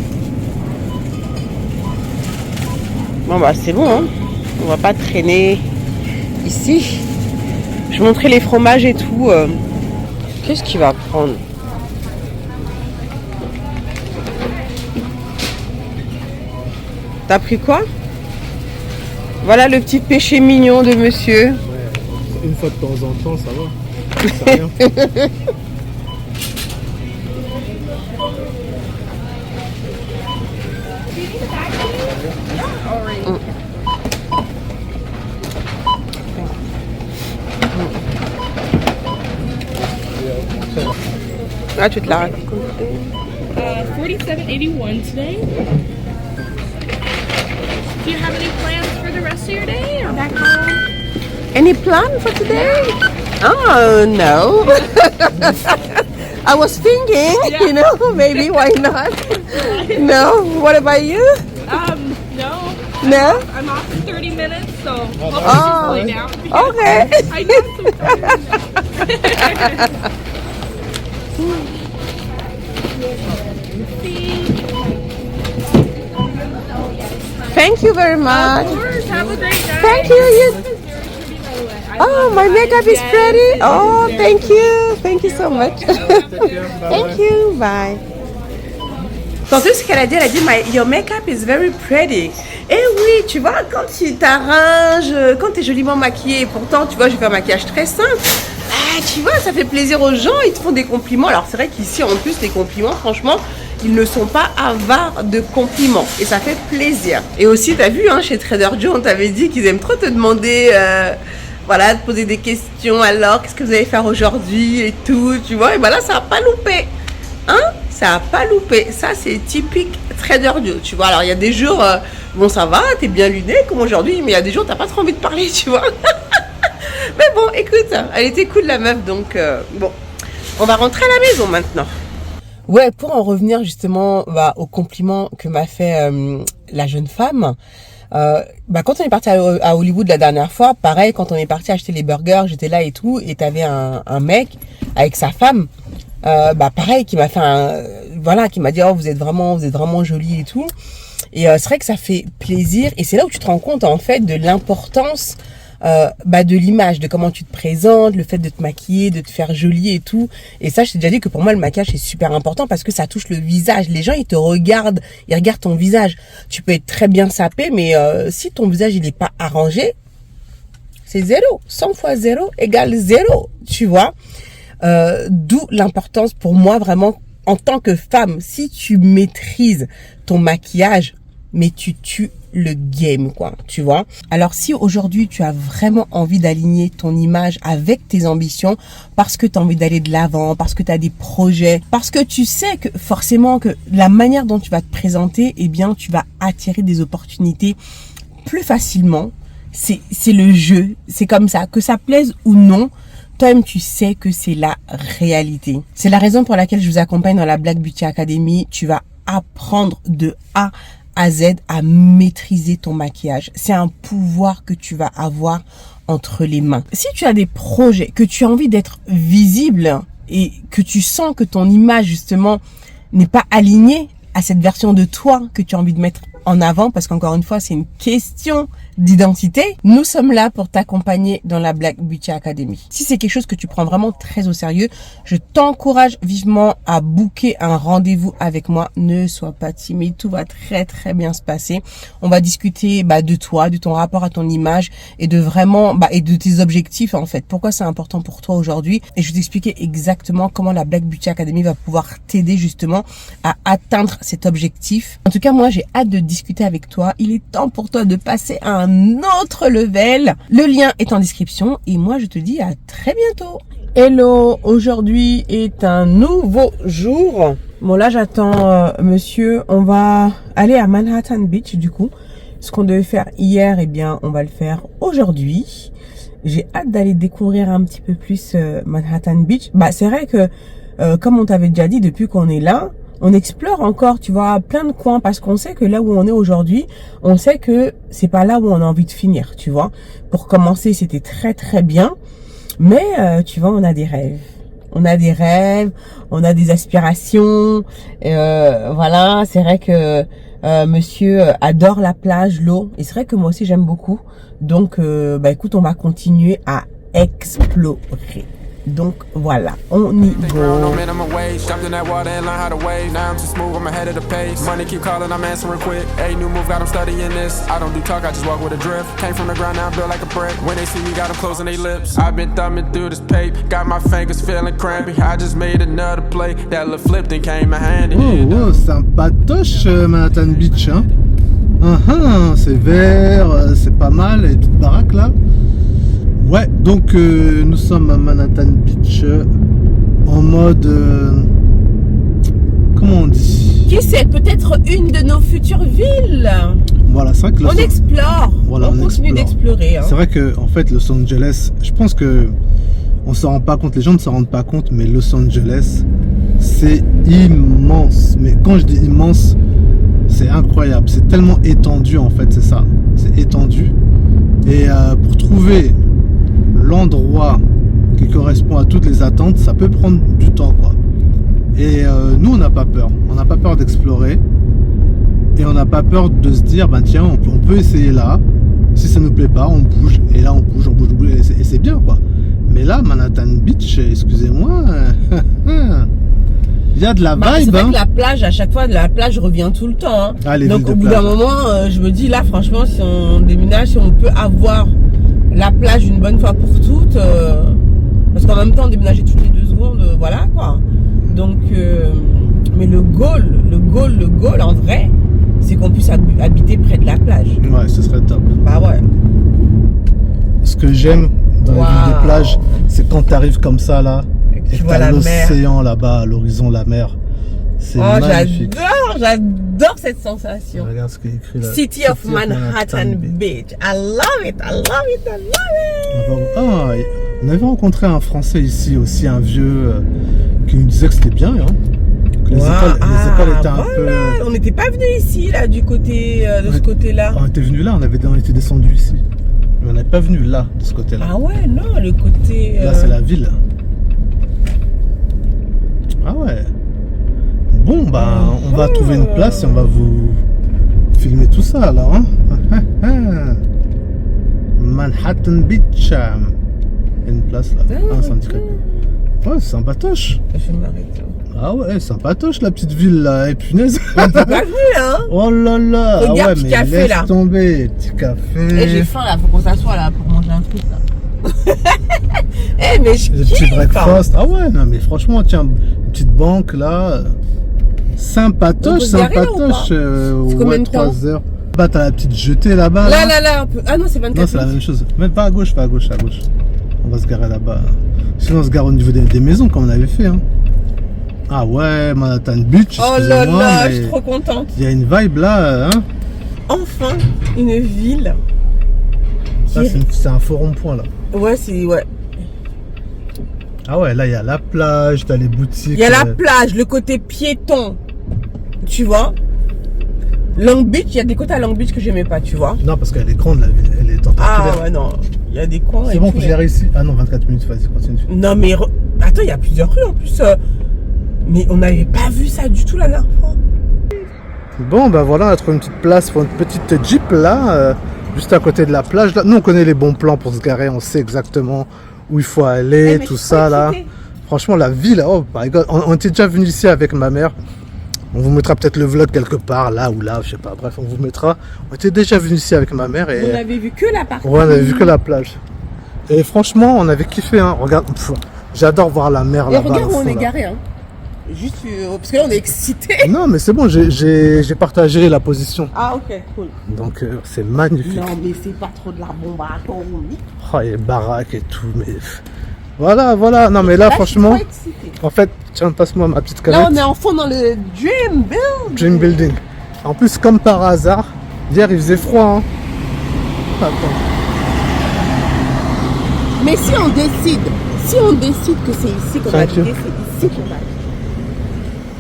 Bon, bah, c'est bon, hein. On va pas traîner ici. Je montrais les fromages et tout. Qu'est-ce qu'il va prendre? T'as pris quoi? Voilà le petit péché mignon de monsieur. Ouais, une fois de temps en temps, ça va. C'est rien. Ah, tu te la racontes. 47.81 today. Do you have any plans for the rest of your day or back home? Any plan for today? Oh, no. I was thinking, you know, maybe, why not? No? What about you? No. No? I'm off in 30 minutes, so I'll Oh, just lay down. okay. I know sometimes. Thank you very much. Of course, have a great day. Thank you. Oh, my makeup is pretty. Oh, thank you. Thank you so much. Thank you. Bye. T'as entendu ce qu'elle a dit? Elle a dit, your makeup is very pretty. Eh oui, tu vois, quand tu t'arranges, quand tu es joliment maquillée, pourtant, tu vois, je fais un maquillage très simple. Ah, tu vois, ça fait plaisir aux gens, ils te font des compliments. Alors, c'est vrai qu'ici, en plus, les compliments, franchement, ils ne sont pas avares de compliments. Et ça fait plaisir. Et aussi, t'as vu, hein, chez Trader Joe, on t'avait dit qu'ils aiment trop te demander, voilà, de poser des questions. Alors, qu'est-ce que vous allez faire aujourd'hui et tout, tu vois. Et voilà, ça n'a pas loupé. Hein? Ça n'a pas loupé. Ça, c'est typique Trader Joe, tu vois. Alors, il y a des jours, bon, ça va, t'es bien luné, comme aujourd'hui. Mais il y a des jours, t'as pas trop envie de parler, tu vois. Mais bon, écoute, elle était cool, la meuf. Donc, bon, on va rentrer à la maison maintenant. Ouais, pour en revenir justement au compliment que m'a fait la jeune femme, quand on est parti à Hollywood la dernière fois, pareil, quand on est parti acheter les burgers, j'étais là et tout, et t'avais un mec avec sa femme, pareil, qui m'a fait qui m'a dit, oh, vous êtes vraiment jolie et tout. Et c'est vrai que ça fait plaisir, et c'est là où tu te rends compte en fait de l'importance de l'image, de comment tu te présentes, le fait de te maquiller, de te faire jolie et tout. Et ça, je t'ai déjà dit que pour moi, le maquillage, c'est super important parce que ça touche le visage. Les gens, ils te regardent, ils regardent ton visage. Tu peux être très bien sapé, mais si ton visage, il est pas arrangé, c'est 0. 100 fois 0 égale 0, tu vois. D'où l'importance pour moi, vraiment, en tant que femme, si tu maîtrises ton maquillage, mais tu tues le game, quoi, tu vois. Alors si aujourd'hui tu as vraiment envie d'aligner ton image avec tes ambitions, parce que tu as envie d'aller de l'avant, parce que tu as des projets, parce que tu sais que forcément que la manière dont tu vas te présenter, eh bien tu vas attirer des opportunités plus facilement. C'est le jeu, c'est comme ça, que ça plaise ou non. Toi-même, tu sais que c'est la réalité. C'est la raison pour laquelle je vous accompagne dans la Black Beauty Academy. Tu vas apprendre de A à Z à maîtriser ton maquillage. C'est un pouvoir que tu vas avoir entre les mains. Si tu as des projets, que tu as envie d'être visible et que tu sens que ton image justement n'est pas alignée à cette version de toi que tu as envie de mettre en avant, parce qu'encore une fois, c'est une question d'identité. Nous sommes là pour t'accompagner dans la Black Beauty Academy. Si c'est quelque chose que tu prends vraiment très au sérieux, je t'encourage vivement à booker un rendez-vous avec moi. Ne sois pas timide, tout va très très bien se passer. On va discuter de toi, de ton rapport à ton image et de vraiment et de tes objectifs en fait. Pourquoi c'est important pour toi aujourd'hui, et je vais t'expliquer exactement comment la Black Beauty Academy va pouvoir t'aider justement à atteindre cet objectif. En tout cas, moi j'ai hâte de discuter avec toi. Il est temps pour toi de passer à un autre level. Le lien est en description et moi je te dis à très bientôt. Hello, aujourd'hui est un nouveau jour. Bon là j'attends monsieur, on va aller à Manhattan Beach du coup. Ce qu'on devait faire hier, eh bien on va le faire aujourd'hui. J'ai hâte d'aller découvrir un petit peu plus Manhattan Beach. C'est vrai que comme on t'avait déjà dit, depuis qu'on est là, on explore encore, tu vois, plein de coins, parce qu'on sait que là où on est aujourd'hui, on sait que c'est pas là où on a envie de finir, tu vois. Pour commencer, c'était très très bien, mais tu vois, on a des rêves. On a des rêves, on a des aspirations, voilà, c'est vrai que monsieur adore la plage, l'eau, et c'est vrai que moi aussi j'aime beaucoup. Donc, écoute, on va continuer à explorer. Donc voilà, on y go. No minimum wage, jumped in that water and learned how to wade. Now I'm too smooth, I'm ahead of the pace. Money keep calling, I'm answering quick. Hey, new move, got them studying this. I don't do talk, I just walk with a drift. Came from the ground, now I'm built like a brick. When they see me, got them closing their lips. I've been thumbing through this paper, got my fingers feeling crampy. I just made another play, that little flip thing came in handy. Oh, sympatoche Manhattan Beach, hein. C'est vert, c'est pas mal, les petites baraques là. Ouais, donc nous sommes à Manhattan Beach en mode... comment on dit? Qui sait, peut-être une de nos futures villes. Voilà, c'est vrai que... On explore, voilà, on continue d'explorer. Hein. C'est vrai que en fait, Los Angeles, je pense que on s'en rend pas compte, les gens ne s'en rendent pas compte, mais Los Angeles, c'est immense. Mais quand je dis immense, c'est incroyable. C'est tellement étendu en fait, c'est ça. C'est étendu. Et pour trouver l'endroit qui correspond à toutes les attentes, ça peut prendre du temps quoi. Et nous on n'a pas peur, on n'a pas peur d'explorer et on n'a pas peur de se dire tiens on peut essayer là, si ça nous plaît pas on bouge, et là on bouge et c'est bien quoi. Mais là Manhattan Beach, excusez-moi, il y a de la vibe. C'est vrai que la plage, à chaque fois la plage revient tout le temps hein. Donc au bout d'un moment je me dis là franchement, si on déménage, si on peut avoir la plage une bonne fois pour toutes, parce qu'en même temps déménager toutes les 2 secondes, voilà quoi. Donc mais le goal en vrai, c'est qu'on puisse habiter près de la plage. Ouais, ce serait top. Bah ouais. Ce que j'aime dans les villes des plages, c'est quand tu arrives comme ça là et t'as l'océan là-bas, à l'horizon, la mer. C'est magnifique. J'adore cette sensation. Regarde ce qu'il écrit là. City of Manhattan Beach. I love it. On avait rencontré un Français ici aussi, un vieux, qui nous disait que c'était bien, hein. Que les écoles étaient un peu... On n'était pas venu ici, là, du côté, de ce côté-là. On était venu là, on était descendu ici. Mais on n'est pas venu là, de ce côté-là. Ah ouais, non, le côté... Là, c'est la ville. Ah ouais. Bon, on va trouver une place et on va vous filmer tout ça, alors, hein. Manhattan Beach. Il y a une place là. C'est indiqué. Ouais, c'est sympatoche. Je vais m'arrêter. Ah ouais, sympatoche la petite ville là. Et punaise. On t'a pas vu, hein. Oh là là. Regarde, petit café laisse là. Tomber, petit café. Et j'ai faim là, faut qu'on s'assoie là pour manger un truc là. Mais je kiffe. Petit breakfast. Ah ouais, non mais franchement, tiens, une petite banque là. Sympatoche. C'est combien de temps? 3 heures. Bah t'as la petite jetée là-bas. Là, un peu. Ah non, c'est 24 Non, c'est la même chose. Même pas à gauche, à gauche. On va se garer là-bas. Sinon on se gare au niveau des maisons comme on avait fait, hein. Ah ouais, Manhattan Beach. Oh là là, je suis trop contente. Il y a une vibe là, hein. Enfin, une ville. Ça, c'est un faux rond-point là. Ouais, ouais. Ah ouais, là il y a la plage, t'as les boutiques. Il y a la plage, le côté piéton. Tu vois? Long Beach, il y a des côtés à Long Beach que j'aimais pas, tu vois. Non, parce qu'elle est grande la ville, elle est tentaculaire. Ah ouais, non. Il y a des coins. C'est et bon, tout, j'y arrive ici. Ah non, 24 minutes, vas-y, continue. Non, mais attends, il y a plusieurs rues en plus. Mais on n'avait pas vu ça du tout la dernière fois. Bon, ben voilà, on a trouvé une petite place pour une petite Jeep là, juste à côté de la plage. Là. Nous, on connaît les bons plans pour se garer, on sait exactement où il faut aller, mais tout je suis ça trop là. excitée. Franchement, la ville, oh my god, on était déjà venu ici avec ma mère. On vous mettra peut-être le vlog quelque part, là ou là, je sais pas. Bref, on vous mettra. On était déjà venu ici avec ma mère et On avait vu que la partie. ouais, on avait vu que la plage. Et franchement, on avait kiffé. Hein. Regarde, j'adore voir la mer Et là-bas. regarde au où on fond, est là. garé, hein. Juste parce que là on est excités. Non, mais c'est bon, j'ai partagé la position. Ah ok, cool. Donc c'est magnifique. Non mais c'est pas trop de la bombe à atome. Oh, il y a les baraques et tout, mais voilà, voilà. Non, mais là, Je suis franchement, trop excitée. en fait, tiens, passe-moi ma petite Là canette. on est en fond dans le Dream Build. Dream Building. En plus, comme par hasard, hier il faisait froid. Hein. Attends. Mais si on décide que c'est ici qu'on va Thank you. habiter, c'est ici qu'on va habiter.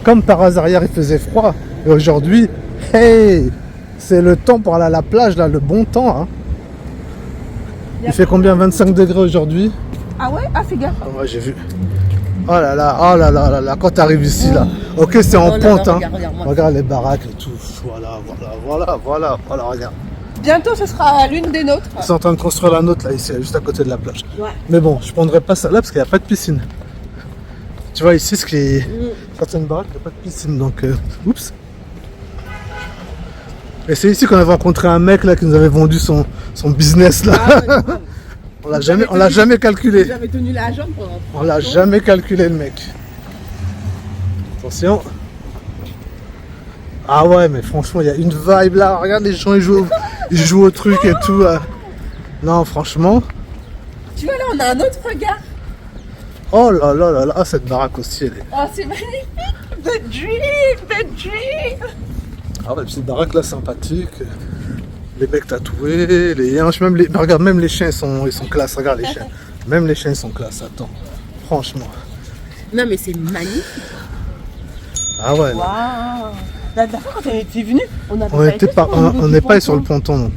Comme par hasard, hier il faisait froid. Et aujourd'hui, hey, c'est le temps pour aller à la plage, là, le bon temps. Hein. Il fait combien? 25 degrés aujourd'hui? Ah ouais? Ah fais gaffe. Ah, moi j'ai vu. Oh là là, oh là là là là, quand t'arrives ici là. Ok, c'est en Oh là là, pente, hein. regarde, regarde-moi. Regarde les baraques et tout. Voilà, voilà, regarde. Bientôt ce sera l'une des nôtres. Ils sont en train de construire la nôtre là, ici, juste à côté de la plage. Ouais. Mais bon, je prendrai pas ça là parce qu'il n'y a pas de piscine. Tu vois, ici, ce qui est. Certaines baraques, il n'y a pas de piscine, donc. Oups. Et c'est ici qu'on avait rencontré un mec là qui nous avait vendu son business là. Ah ouais, ouais. On l'a jamais calculé. J'avais tenu la jambe pendant. On l'a jamais calculé le mec. Attention. Ah ouais, mais franchement, il y a une vibe là. Regarde, les gens ils jouent au truc et tout. Non, franchement. Tu vois là on a un autre regard. Oh là là là là. Ah, cette baraque aussi, elle est. Oh c'est magnifique. The dream, the dream. Ah ouais, cette baraque là sympathique. Les mecs tatoués, les hanches, même les. Regarde, même les chiens ils sont classe. Regarde les chiens. Même les chiens ils sont classe. Attends. Franchement. Non mais c'est magnifique. Ah ouais. non. Waouh. La dernière fois quand on était venu, on avait On pas était été pas, sur le on n'est pas ponton. sur le ponton. Non.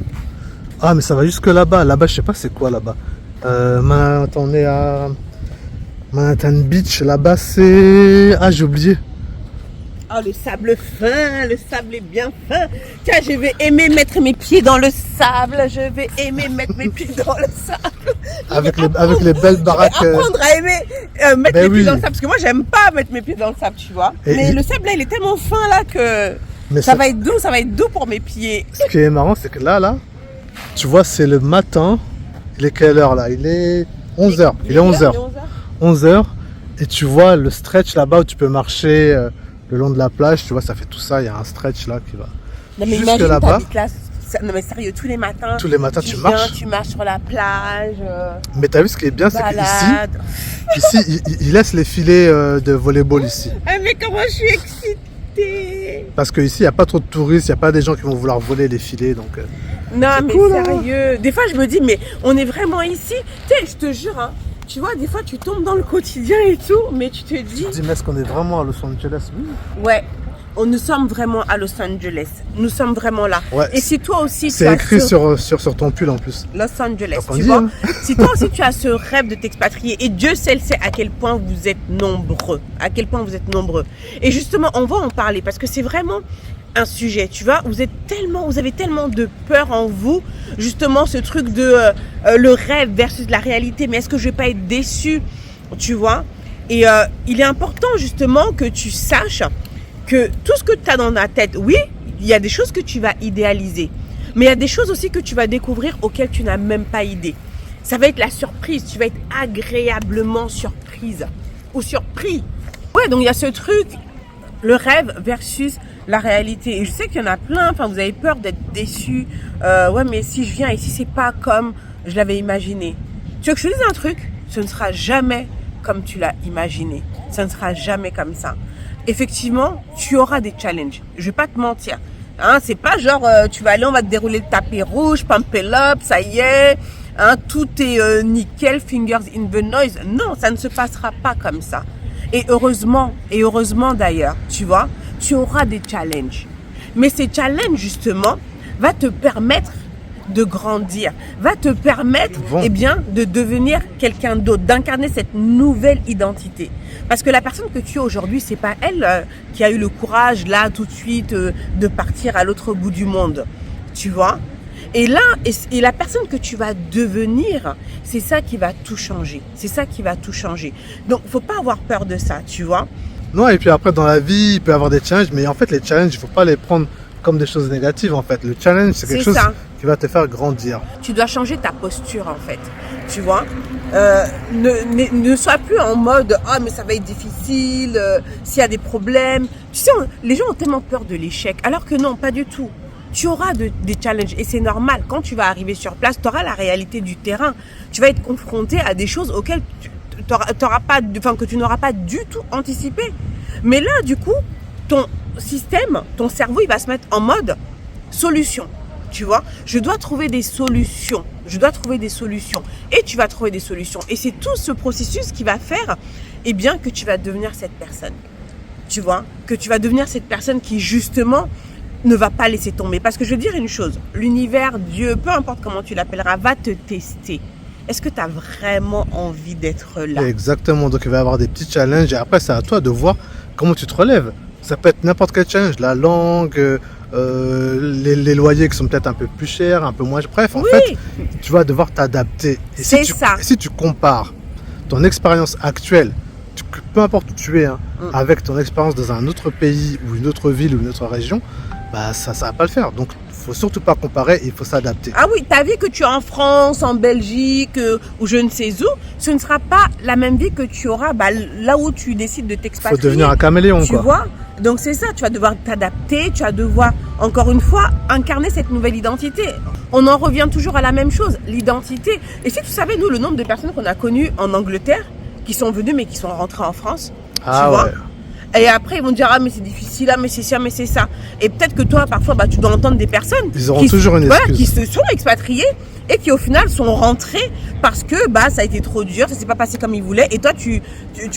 Ah mais ça va jusque là-bas. Là-bas je sais pas c'est quoi là-bas. Attends, on est à Manhattan Beach. Là-bas c'est. Ah j'ai oublié. Oh le sable fin, le sable est bien fin. Tiens, je vais aimer mettre mes pieds dans le sable. Je vais aimer mettre mes pieds dans le sable. Avec les belles baraques. Je vais apprendre à aimer mettre Ben mes pieds oui. dans le sable. Parce que moi, j'aime pas mettre mes pieds dans le sable, tu vois. Et- Mais le sable là, il est tellement fin là que Mais ça va être doux pour mes pieds. Ce qui est marrant c'est que là, tu vois c'est le matin. Il est quelle heure là? Il est 11h. Il est 11h. 11h. Et tu vois le stretch là-bas où tu peux marcher le long de la plage. Tu vois ça fait tout ça. Il y a un stretch là qui va. Non mais Jusque imagine là-bas. t'habites là. Non mais sérieux, tous les matins. Tous les matins tu viens, marches. tu marches sur la plage. Mais t'as vu ce qui est bien c'est qu'ici. Balade. Ici, il laisse les filets de volleyball ici. Ah mais comment je suis excitée. Parce qu'ici, il n'y a pas trop de touristes, il n'y a pas des gens qui vont vouloir voler les filets. Donc, Non c'est mais cool, hein. sérieux. Des fois je me dis mais on est vraiment ici. Tu sais, je te jure, hein, tu vois, des fois tu tombes dans le quotidien et tout, mais tu te dis. je dis, mais est-ce qu'on est vraiment à Los Angeles? Oui. Ouais, nous sommes vraiment à Los Angeles. Nous sommes vraiment là. Ouais, Et si toi aussi tu C'est as écrit ce- sur ton pull en plus. Los Angeles, Donc on tu dit, vois, hein. si toi aussi tu as ce rêve de t'expatrier, et Dieu seul sait à quel point vous êtes nombreux, Et justement, on va en parler parce que c'est vraiment un sujet, tu vois, vous avez tellement de peur en vous, justement ce truc de le rêve versus la réalité, mais est-ce que je vais pas être déçu, tu vois? Et il est important justement que tu saches que tout ce que tu as dans ta tête, oui, il y a des choses que tu vas idéaliser, mais il y a des choses aussi que tu vas découvrir auxquelles tu n'as même pas idée. Ça va être la surprise, tu vas être agréablement surprise ou surpris. Ouais, donc il y a ce truc, le rêve versus la réalité. Et je sais qu'il y en a plein, enfin vous avez peur d'être déçus. Ouais, mais si je viens ici, c'est pas comme je l'avais imaginé. Tu veux que je te dise un truc? Ce ne sera jamais comme tu l'as imaginé. Ça ne sera jamais comme ça. Effectivement, tu auras des challenges. Je vais pas te mentir. Hein, c'est pas genre tu vas aller, on va te dérouler le tapis rouge, pump it up, ça y est. Hein, tout est nickel, fingers in the noise. Non, ça ne se passera pas comme ça. Et heureusement d'ailleurs, tu vois, tu auras des challenges. Mais ces challenges, justement, va te permettre de grandir, va te permettre Bon. eh bien, de devenir quelqu'un d'autre, d'incarner cette nouvelle identité. Parce que la personne que tu es aujourd'hui, c'est pas elle qui a eu le courage, là, tout de suite, de partir à l'autre bout du monde. Tu vois ? Et là, et la personne que tu vas devenir, c'est ça qui va tout changer. C'est ça qui va tout changer. Donc, faut pas avoir peur de ça, tu vois ? Non, et puis après, dans la vie, il peut y avoir des challenges, mais en fait, les challenges, il faut pas les prendre comme des choses négatives, en fait. Le challenge, c'est quelque C'est chose ça. qui va te faire grandir. Tu dois changer ta posture, en fait. Tu vois ? Ne sois plus en mode « Ah, mais ça va être difficile, s'il y a des problèmes. » Tu sais, les gens ont tellement peur de l'échec, alors que non, pas du tout. Tu auras des challenges et c'est normal. Quand tu vas arriver sur place, tu auras la réalité du terrain. Tu vas être confronté à des choses auxquelles que tu n'auras pas du tout anticipé. Mais là, du coup, ton système, ton cerveau, il va se mettre en mode solution. Tu vois, je dois trouver des solutions. Je dois trouver des solutions. Et tu vas trouver des solutions. Et c'est tout ce processus qui va faire, eh bien, que tu vas devenir cette personne. Tu vois, que tu vas devenir cette personne qui, justement, ne va pas laisser tomber. Parce que je veux dire une chose, l'univers, Dieu, peu importe comment tu l'appelleras, va te tester. Est-ce que tu as vraiment envie d'être là ? Exactement, donc il va y avoir des petits challenges, et après, c'est à toi de voir comment tu te relèves. Ça peut être n'importe quel challenge, la langue, les loyers qui sont peut-être un peu plus chers, un peu moins... Bref, en fait, tu vas devoir t'adapter. Et C'est ça. si tu compares ton expérience actuelle, peu importe où tu es, avec ton expérience dans un autre pays ou une autre ville ou une autre région, bah ça va pas le faire. Donc, il faut surtout pas comparer, il faut s'adapter. Ah oui, ta vie que tu as en France, en Belgique ou je ne sais où, ce ne sera pas la même vie que tu auras là où tu décides de Il t'expatrier. faut devenir un caméléon, Tu quoi. vois ? Donc c'est ça, tu vas devoir t'adapter, tu vas devoir, encore une fois, incarner cette nouvelle identité. On en revient toujours à la même chose, l'identité. Et si tu savais, nous, le nombre de personnes qu'on a connues en Angleterre, qui sont venues mais qui sont rentrées en France, Ah tu vois ? ouais. Et après, ils vont dire, ah, mais c'est difficile, ah, mais c'est ça, mais c'est ça. Et peut-être que toi, parfois, tu dois entendre des personnes Ils auront toujours une excuse. qui se sont expatriées et qui, au final, sont rentrées parce que ça a été trop dur, ça s'est pas passé comme ils voulaient. Et toi, tu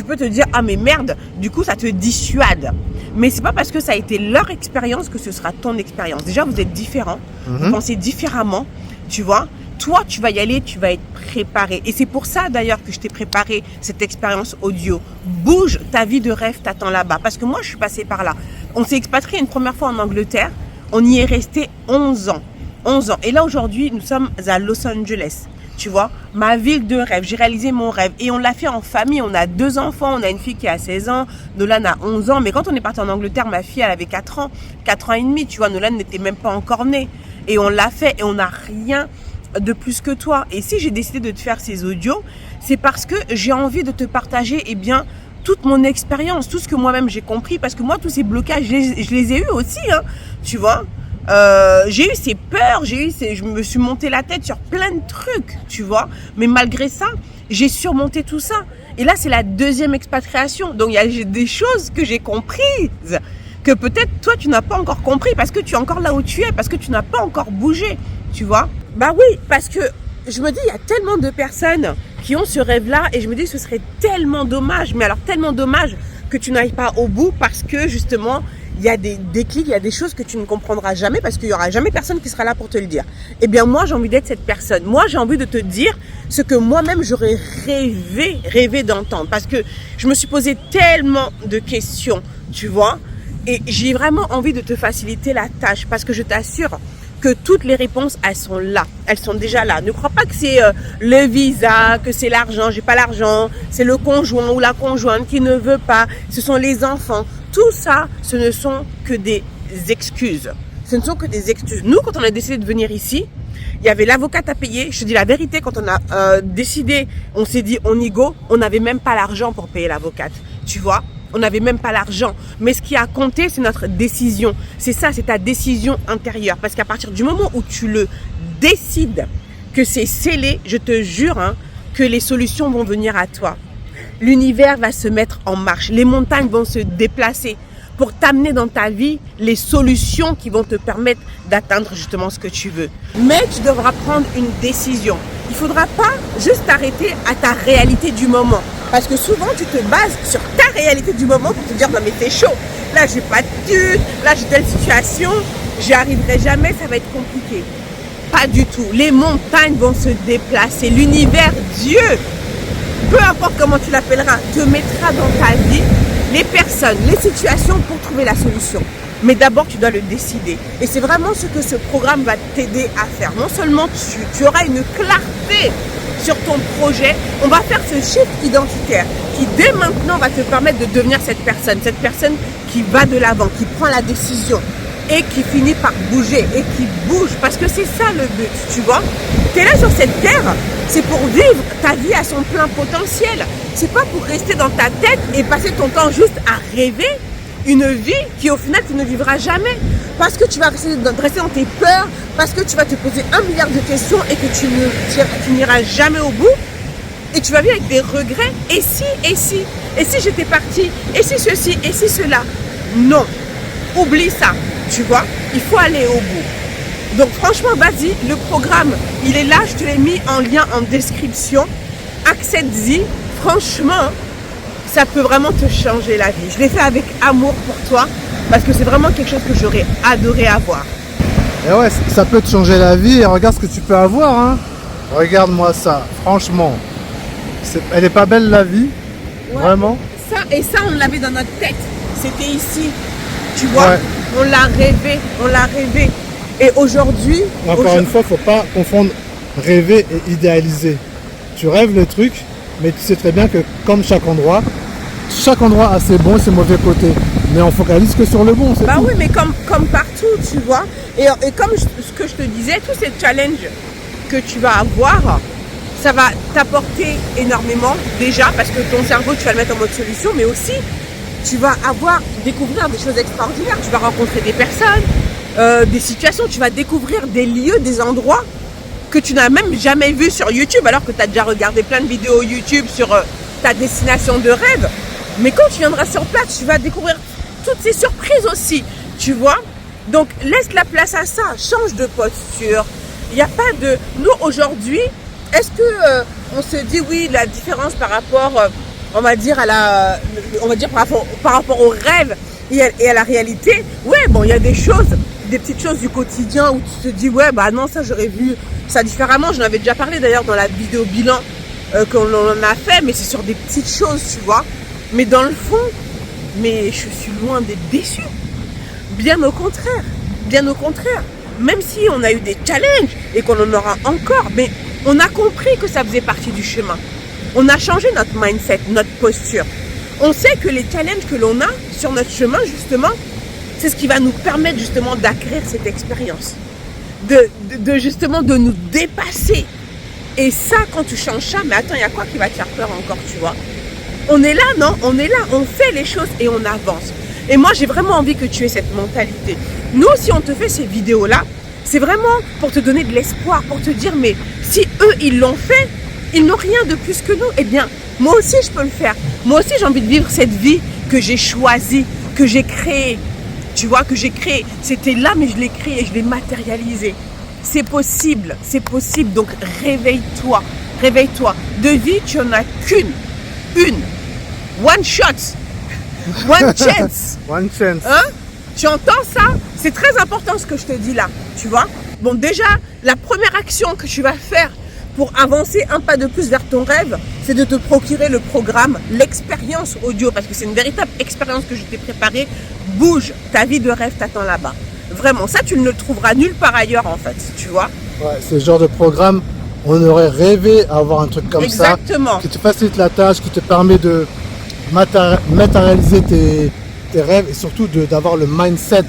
peux te dire, ah, mais merde, du coup, ça te dissuade. Mais c'est pas parce que ça a été leur expérience que ce sera ton expérience. Déjà, vous êtes différents, vous pensez différemment, tu vois. Toi, tu vas y aller, tu vas être préparé. Et c'est pour ça, d'ailleurs, que je t'ai préparé cette expérience audio. Bouge, ta vie de rêve t'attend là-bas. Parce que moi, je suis passée par là. On s'est expatrié une première fois en Angleterre. On y est resté 11 ans. 11 ans. Et là, aujourd'hui, nous sommes à Los Angeles. Tu vois, ma ville de rêve. J'ai réalisé mon rêve. Et on l'a fait en famille. On a 2 enfants. On a une fille qui a 16 ans. Nolan a 11 ans. Mais quand on est parti en Angleterre, ma fille, elle avait 4 ans. 4 ans et demi. Tu vois, Nolan n'était même pas encore né. Et on l'a fait. Et on n'a rien de plus que toi. Et si j'ai décidé de te faire ces audios, c'est parce que j'ai envie de te partager, eh bien, toute mon expérience, tout ce que moi-même j'ai compris, parce que moi, tous ces blocages, je les ai eus aussi, tu vois. J'ai eu ces peurs, je me suis monté la tête sur plein de trucs, tu vois. Mais malgré ça, j'ai surmonté tout ça. Et là, c'est la 2e expatriation. Donc, il y a des choses que j'ai comprises, que peut-être toi, tu n'as pas encore compris, parce que tu es encore là où tu es, parce que tu n'as pas encore bougé, tu vois. Bah oui, parce que je me dis, il y a tellement de personnes qui ont ce rêve-là et je me dis que ce serait tellement dommage, mais alors tellement dommage que tu n'ailles pas au bout parce que justement, il y a des déclics, il y a des choses que tu ne comprendras jamais parce qu'il n'y aura jamais personne qui sera là pour te le dire. Eh bien, moi, j'ai envie d'être cette personne. Moi, j'ai envie de te dire ce que moi-même, j'aurais rêvé d'entendre parce que je me suis posé tellement de questions, tu vois, et j'ai vraiment envie de te faciliter la tâche parce que je t'assure que toutes les réponses, elles sont là. Elles sont déjà là. Ne crois pas que c'est le visa, que c'est l'argent. J'ai pas l'argent. C'est le conjoint ou la conjointe qui ne veut pas. Ce sont les enfants. Tout ça, ce ne sont que des excuses. Ce ne sont que des excuses. Nous, quand on a décidé de venir ici, il y avait l'avocate à payer. Je te dis la vérité, quand on a décidé, on s'est dit on y go, on n'avait même pas l'argent pour payer l'avocate. Tu vois ? On n'avait même pas l'argent. Mais ce qui a compté, c'est notre décision. C'est ça, c'est ta décision intérieure. Parce qu'à partir du moment où tu le décides, que c'est scellé, je te jure que les solutions vont venir à toi. L'univers va se mettre en marche. Les montagnes vont se déplacer pour t'amener dans ta vie les solutions qui vont te permettre d'atteindre justement ce que tu veux. Mais tu devras prendre une décision. Il ne faudra pas juste t'arrêter à ta réalité du moment. Parce que souvent, tu te bases sur ta réalité du moment pour te dire « non mais t'es chaud ». là j'ai pas de thune, là j'ai telle situation, j'y arriverai jamais, ça va être compliqué. Pas du tout. Les montagnes vont se déplacer. L'univers, Dieu, peu importe comment tu l'appelleras, te mettra dans ta vie les personnes, les situations pour trouver la solution. Mais d'abord, tu dois le décider. Et c'est vraiment ce que ce programme va t'aider à faire. Non seulement tu auras une clarté sur ton projet, on va faire ce shift identitaire qui dès maintenant va te permettre de devenir cette personne qui va de l'avant, qui prend la décision et qui finit par bouger et qui bouge parce que c'est ça le but, tu vois. Tu es là sur cette terre, c'est pour vivre ta vie à son plein potentiel. C'est pas pour rester dans ta tête et passer ton temps juste à rêver une vie qui au final tu ne vivras jamais parce que tu vas rester dans tes peurs, parce que tu vas te poser 1 milliard de questions et que tu n'iras jamais au bout et tu vas vivre avec des regrets. Et si j'étais partie, et si ceci, et si cela. Non, oublie ça, tu vois, il faut aller au bout. Donc franchement, vas-y, le programme, il est là, je te l'ai mis en lien en description. Accède-y, franchement, ça peut vraiment te changer la vie. Je l'ai fait avec amour pour toi parce que c'est vraiment quelque chose que j'aurais adoré avoir. Et ouais, ça peut te changer la vie et regarde ce que tu peux avoir, hein. Regarde-moi ça, franchement. Elle est pas belle la vie, ouais. Vraiment. Ça, on l'avait dans notre tête. C'était ici, tu vois. Ouais. On l'a rêvé. Et aujourd'hui... Encore une fois, faut pas confondre rêver et idéaliser. Tu rêves le truc, mais tu sais très bien que comme chaque endroit a ses bons et ses mauvais côtés. Mais on focalise que sur le bon, c'est tout. Oui, mais comme partout, tu vois. Et comme ce que je te disais, tous ces challenges que tu vas avoir, ça va t'apporter énormément déjà parce que ton cerveau, tu vas le mettre en mode solution, mais aussi tu vas découvrir des choses extraordinaires. Tu vas rencontrer des personnes, des situations, tu vas découvrir des lieux, des endroits que tu n'as même jamais vus sur YouTube alors que tu as déjà regardé plein de vidéos YouTube sur ta destination de rêve. Mais quand tu viendras sur place, tu vas découvrir toutes ces surprises aussi, tu vois. Donc laisse la place à ça, change de posture. Il n'y a pas de... Nous aujourd'hui, est-ce que on se dit oui, la différence par rapport, on va dire par rapport au rêve et à la réalité, ouais, bon, il y a des choses, des petites choses du quotidien où tu te dis ouais, bah non, ça j'aurais vu ça différemment. J'en avais déjà parlé d'ailleurs dans la vidéo bilan qu'on en a fait, mais c'est sur des petites choses, tu vois. Mais dans le fond, mais je suis loin d'être déçue. Bien au contraire. Même si on a eu des challenges et qu'on en aura encore, mais on a compris que ça faisait partie du chemin. On a changé notre mindset, notre posture. On sait que les challenges que l'on a sur notre chemin, justement, c'est ce qui va nous permettre justement d'acquérir cette expérience. Justement de nous dépasser. Et ça, quand tu changes ça, mais attends, il y a quoi qui va te faire peur encore, tu vois? On est là, non? On est là, on fait les choses et on avance. Et moi, j'ai vraiment envie que tu aies cette mentalité. Nous, si on te fait ces vidéos-là, c'est vraiment pour te donner de l'espoir, pour te dire, mais si eux, ils l'ont fait, ils n'ont rien de plus que nous. Eh bien, moi aussi, je peux le faire. Moi aussi, j'ai envie de vivre cette vie que j'ai choisie, que j'ai créée. Tu vois, que j'ai créée. C'était là, mais je l'ai créée et je l'ai matérialisée. C'est possible. Donc, réveille-toi. De vie, tu n'en as qu'une. One shot. One chance. One chance. Hein? Tu entends ça? C'est très important ce que je te dis là. Tu vois? Bon, déjà, la première action que tu vas faire pour avancer un pas de plus vers ton rêve, c'est de te procurer le programme, l'expérience audio, parce que c'est une véritable expérience que je t'ai préparée. Bouge, ta vie de rêve t'attend là-bas. Vraiment, ça, tu ne le trouveras nulle part ailleurs, en fait, tu vois. Ouais, ce genre de programme, on aurait rêvé avoir un truc comme Exactement. Ça, qui te facilite la tâche, qui te permet de matérialiser tes rêves et surtout d'avoir le mindset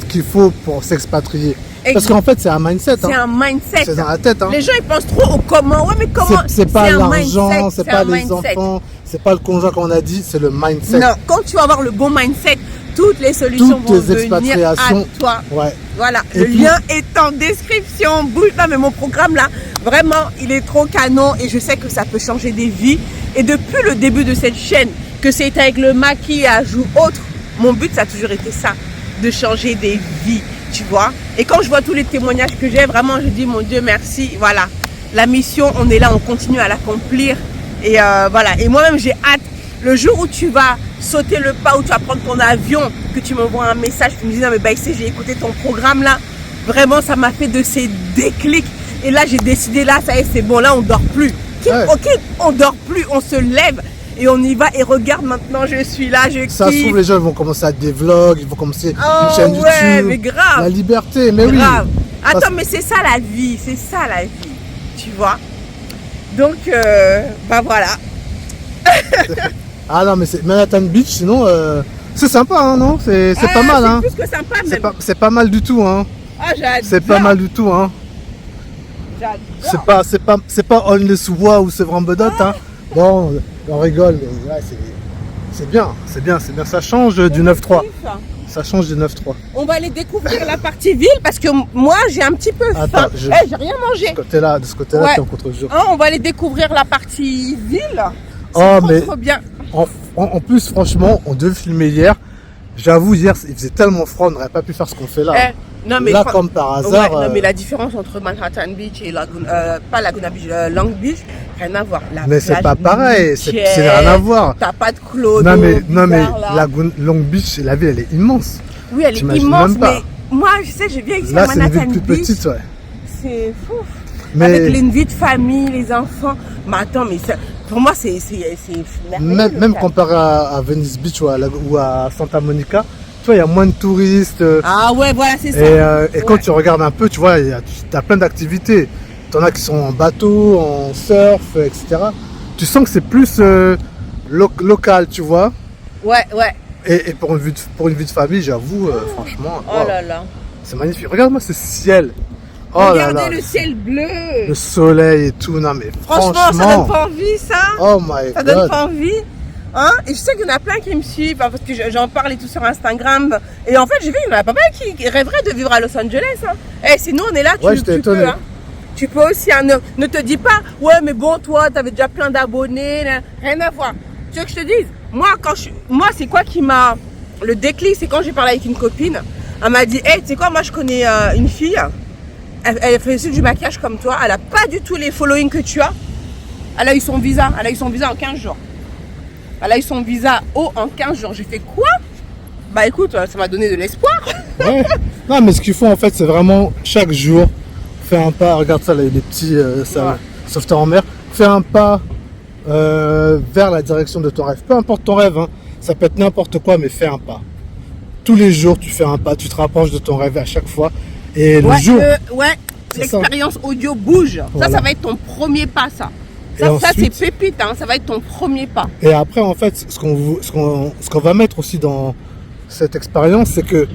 qu'il faut pour s'expatrier. Parce qu'en fait, c'est un mindset. C'est un mindset. C'est dans la tête. Hein. Les gens, ils pensent trop au comment. Ouais, mais comment? C'est pas l'argent, c'est pas les enfants, c'est pas le conjoint qu'on a dit, c'est le mindset. Non, quand tu vas avoir le bon mindset, toutes les solutions vont venir à toi. Ouais. Voilà, le lien est en description. Bouge pas, mais mon programme là, vraiment, il est trop canon et je sais que ça peut changer des vies. Et depuis le début de cette chaîne, que c'est avec le maquillage ou autre, mon but, ça a toujours été ça, de changer des vies, tu vois. Et quand je vois tous les témoignages que j'ai, vraiment, je dis, mon Dieu, merci. Voilà, la mission, on est là, on continue à l'accomplir. Et voilà, et moi-même, j'ai hâte Le jour où tu vas sauter le pas, où tu vas prendre ton avion, que tu m'envoies un message, tu me dis non mais Baïsé, j'ai écouté ton programme là, vraiment ça m'a fait de ces déclics. Et là j'ai décidé là, ça y est, c'est bon, là on dort plus. Ok, on dort plus, on se lève et on y va et regarde maintenant je suis là, je kiffe. Ça se trouve les gens ils vont commencer à des vlogs, ils vont commencer une chaîne YouTube. Mais grave. La liberté, mais grave. oui. Attends, mais c'est ça la vie, c'est ça la vie, tu vois. Donc, bah voilà. Ah non, mais c'est Manhattan Beach, sinon, c'est sympa, hein, non? C'est pas mal, hein? C'est plus que sympa, même. C'est pas mal du tout, hein? Ah, j'adore. C'est pas mal du tout, hein? J'adore. C'est pas Honest Wow ou c'est vraiment bedot, hein? Bon, on rigole, mais ouais, c'est bien. Ça change du 9-3. Ça change du 9-3. On va aller découvrir la partie ville parce que moi j'ai un petit peu faim. Attends, j'ai rien mangé. De ce côté-là, Ouais. t'es en contre-jour. Hein, on va aller découvrir la partie ville. Oh, mais trop bien. en plus, franchement, on devait filmer hier. J'avoue, hier, il faisait tellement froid, on n'aurait pas pu faire ce qu'on fait là. Non, mais là, comme par hasard. Ouais, non, mais la différence entre Manhattan Beach et pas Laguna Beach, Long Beach, rien à voir. Mais c'est pas pareil, c'est rien à voir. T'as pas de clodo. Non, mais Long Beach, la ville, elle est immense. Oui, elle est T'imagines immense, même pas. mais moi, je sais, je viens ici Là, à c'est une Manhattan ville plus Beach. petite, ouais. C'est fou. Mais Avec les vies de famille, les enfants. Mais attends, mais pour moi, c'est merveilleux. même comparé à Venice Beach ou à Santa Monica, tu vois, il y a moins de touristes. Ah ouais, voilà, c'est ça. Et quand tu regardes un peu, tu vois, t'as plein d'activités. T'en as qui sont en bateau, en surf, etc. Tu sens que c'est plus local, tu vois. Ouais. Et pour une vie de famille, j'avoue, franchement, Oh là là. c'est magnifique. Regarde-moi ce ciel. Oh Regardez là là. le ciel bleu. Le soleil et tout, non mais Franchement, ça donne pas envie, ça. Oh my Ça god. donne pas envie. Hein? Et je sais qu'il y en a plein qui me suivent parce que j'en parle et tout sur Instagram. Et en fait, j'ai vu, il y en a pas mal qui rêveraient de vivre à Los Angeles. Hein. Et si nous, on est là, tu peux. Hein. Tu peux aussi. Hein. Ne te dis pas, ouais, mais bon, toi, t'avais déjà plein d'abonnés. Rien à voir. Tu veux que je te dise? Moi, c'est quoi qui m'a. Le déclic, c'est quand j'ai parlé avec une copine. Elle m'a dit, hey, tu sais quoi, moi, je connais une fille. Elle fait aussi du maquillage comme toi. Elle a pas du tout les followings que tu as. Elle a eu son visa. En 15 jours. Elle a eu son visa en 15 jours. J'ai fait quoi? Bah écoute, ça m'a donné de l'espoir. Ouais. Non, mais ce qu'il faut en fait, c'est vraiment chaque jour faire un pas. Regarde ça, là, les petits sauveteurs en mer. Faire un pas vers la direction de ton rêve. Peu importe ton rêve, hein. Ça peut être n'importe quoi, mais fais un pas. Tous les jours, tu fais un pas, tu te rapproches de ton rêve à chaque fois. Et le jour. L'expérience audio bouge. Voilà. Ça va être ton premier pas, ça. Ça c'est pépite, hein. Ça va être ton premier pas. Et après, en fait, ce qu'on va mettre aussi dans cette expérience, c'est que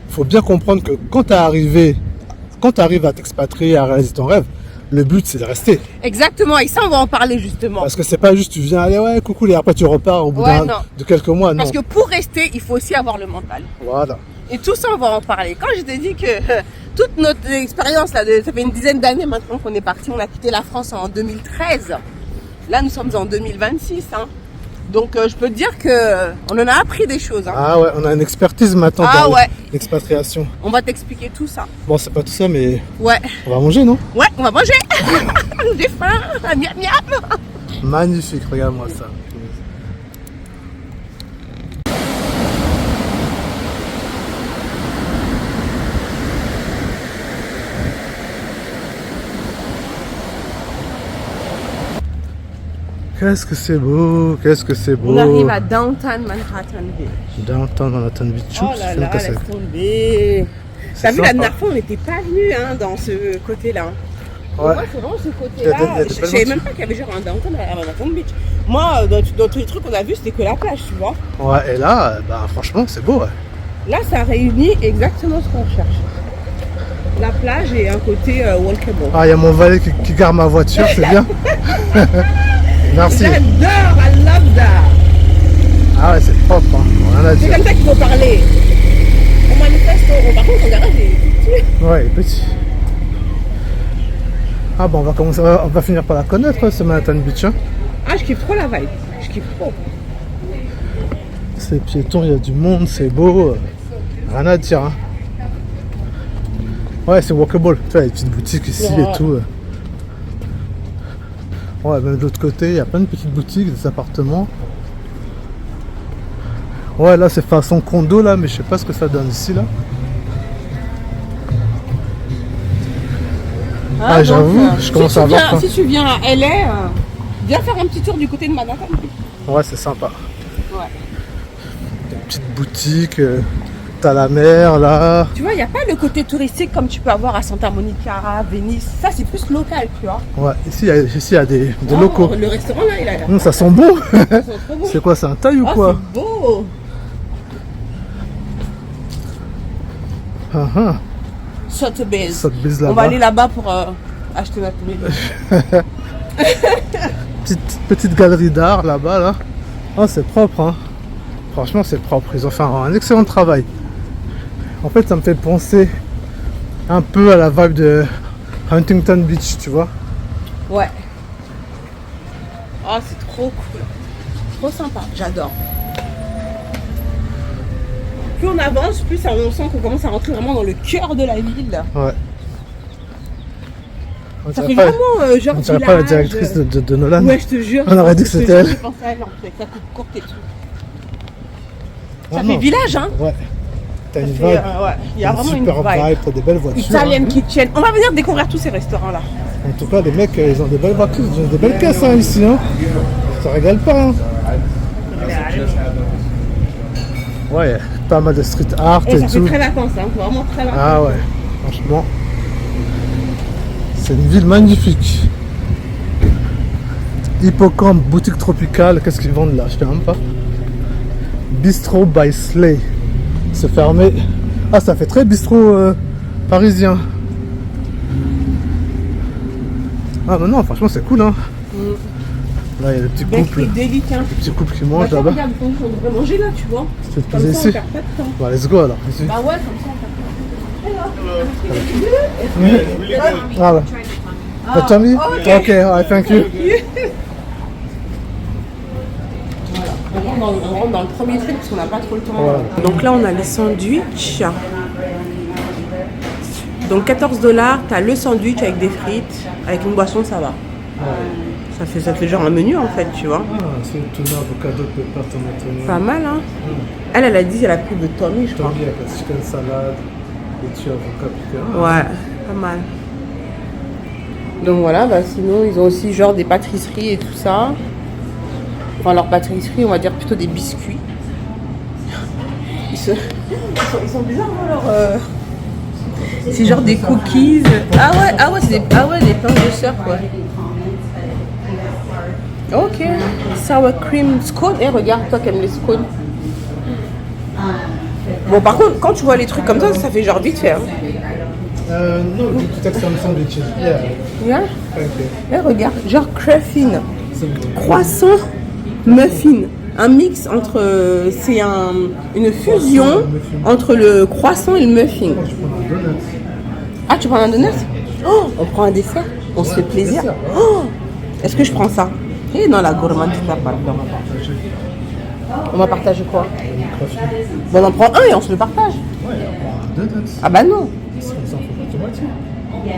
faut bien comprendre que quand tu arrives à t'expatrier, à réaliser ton rêve, le but c'est de rester. Exactement, et ça on va en parler justement. Parce que c'est pas juste tu viens, allez ouais, coucou, et après tu repars au bout de quelques mois. Parce que pour rester, il faut aussi avoir le mental. Voilà. Et tout ça, on va en parler. Quand je t'ai dit que toute notre expérience, là, ça fait une dizaine d'années maintenant qu'on est parti, on a quitté la France en 2013. Là, nous sommes en 2026. Hein. Donc, je peux te dire qu'on en a appris des choses. Hein. Ah ouais, on a une expertise maintenant dans l'expatriation. On va t'expliquer tout ça. Bon, c'est pas tout ça, mais ouais. On va manger, non? Ouais, on va manger. J'ai faim. Miam, miam. Magnifique, regarde-moi ça. Qu'est-ce que c'est beau, qu'est-ce que c'est beau. On arrive à Downtown Manhattan Beach. Downtown Manhattan Beach. Oh là là, laisse tomber. T'as vu, la dernière fois, on n'était pas venu dans ce côté-là. Ouais. Moi, c'est vraiment ce côté-là. Je savais même pas qu'il y avait genre un downtown à Manhattan Beach. Moi, dans tous les trucs qu'on a vus, c'était que la plage, tu vois. Ouais, et là, bah, franchement, c'est beau. Ouais. Là, ça réunit exactement ce qu'on cherche. La plage et un côté walkable. Ah, il y a mon valet qui garde ma voiture, c'est bien. Merci. J'adore, I love that. Ah ouais, c'est propre, hein. Rien à dire. C'est comme ça qu'il faut parler. On manifeste, par contre, ton garage est petit. Ouais, il est petit. Ah bon, on va finir par la connaître, ce Manhattan Beach. Hein. Ah, je kiffe trop la vibe. Je kiffe trop. C'est piéton, il y a du monde, c'est beau. Rien à dire. Hein. Ouais, c'est walkable. Tu vois, les petites boutiques ici et tout. Ouais, même de l'autre côté, il y a plein de petites boutiques, des appartements. Ouais, là c'est façon condo là, mais je sais pas ce que ça donne ici là. Ah, j'avoue, je commence à avoir faim. Si tu viens à LA, viens faire un petit tour du côté de Manhattan. Ouais, c'est sympa. Ouais. Une petite boutique, t'as la mer là. Tu vois, il n'y a pas le côté touristique comme tu peux avoir à Santa Monica, Venise. Ça, c'est plus local, tu vois. Ouais, ici il y a des locaux. Le restaurant là, il a l'air. Ça sent bon. Ils sont trop beaux. C'est quoi, c'est un taille ou Oh, quoi? c'est beau. Sotheby's. Sotheby's On va là-bas. aller là-bas pour acheter notre maison. Petite galerie d'art là-bas là. Oh, c'est propre hein. Franchement c'est propre, ils ont fait un excellent travail. En fait ça me fait penser un peu à la vibe de Huntington Beach, tu vois. Ouais. Oh, c'est trop cool. Trop sympa, j'adore. Plus on avance, plus on sent qu'on commence à rentrer vraiment dans le cœur de la ville. Ouais. Ça fait vraiment genre On dirait village. pas la directrice de Nolan. Ouais, je te jure. On aurait dit que c'était elle. Je pensais à elle en fait, ça coupe courte et tout. Ça Ah, fait non. village, hein. Ouais. T'as une Ça vibe. fait, ouais, il y a vraiment une super vibe. t'as des belles voitures. Italian hein. kitchen. On va venir découvrir tous ces restaurants-là. En tout cas les mecs ils ont des belles voitures, ils ont des belles caisses hein, ici hein. Ça régale pas hein. Ouais, y a pas mal de street art Et et ça fait tout. très vacances, hein. Vraiment très vacances. Ah ouais, franchement. C'est une ville magnifique. Hippocampe, boutique tropicale, qu'est-ce qu'ils vendent là? Je sais même pas. Bistro by Slay. C'est fermé. Ah, ça fait très bistrot parisien. Ah bah non, franchement c'est cool hein. Là il y a le petit couple. Bakery délicat. Le petit couple qui Bah, mange tiens, là-bas. regarde, on devrait manger là, tu vois. Tu veux te Comme poser ça, ici? on perd pas de temps. Bah let's go alors. Ici. Bah ouais, comme ça, on perd pas de temps. Ah ouais. But Tommy? Ok, alright, thank you. On rentre dans le premier truc parce qu'on n'a pas trop le temps. Voilà. Donc là, on a les sandwichs. Donc 14 $, t'as le sandwich avec des frites, avec une boisson, ça va. Ça fait genre un menu en fait, tu vois. Ah, c'est une tuna, avocado, pepper, tomate. Pas mal, hein. Elle a dit, elle a pris de Tommy, je crois. Tommy avec la chicken salade, laitue, avocat, piqué. Ouais, pas mal. Donc voilà, bah sinon ils ont aussi genre des pâtisseries et tout ça. Enfin leur pâtisserie, on va dire plutôt des biscuits. Ils sont bizarres hein, leur. C'est genre des cookies. Ah ouais, c'est des pains de sœur quoi. Ok. Sour cream scone. Et regarde, toi qui aimes les scones. Bon par contre, quand tu vois les trucs comme ça fait genre vite fait. Hein. No, you take some sandwiches. Yeah, Yeah. thank you. Et regarde, genre craffine. C'est Croissant muffin, un mix entre c'est une fusion entre le croissant et le muffin. Je prends un donut. Ah, tu prends un donut? Oh, on prend un dessert, on se fait plaisir. Oh, est-ce que je prends ça? Et dans la gourmandise, pardon. On va partager quoi? Bon, on en prend un et on se le partage. Ouais, on prend un donut. Ah bah non. C'est comme ça, on fait pas de moitié.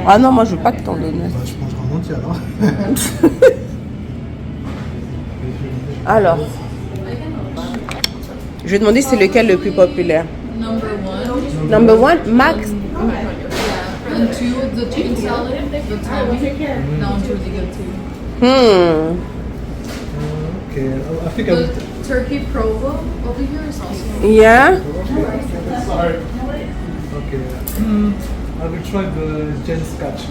Ah non, moi je veux pas de ton donut. Bah, je mangerai en entier alors. Alors, je vais demander c'est lequel le plus populaire. Number one, Max. And two, the chicken salad, the Tommy. That one's really good too. Okay, I think I The will. turkey provo over here is also. Yeah. Okay. I will try the Jen Scotch,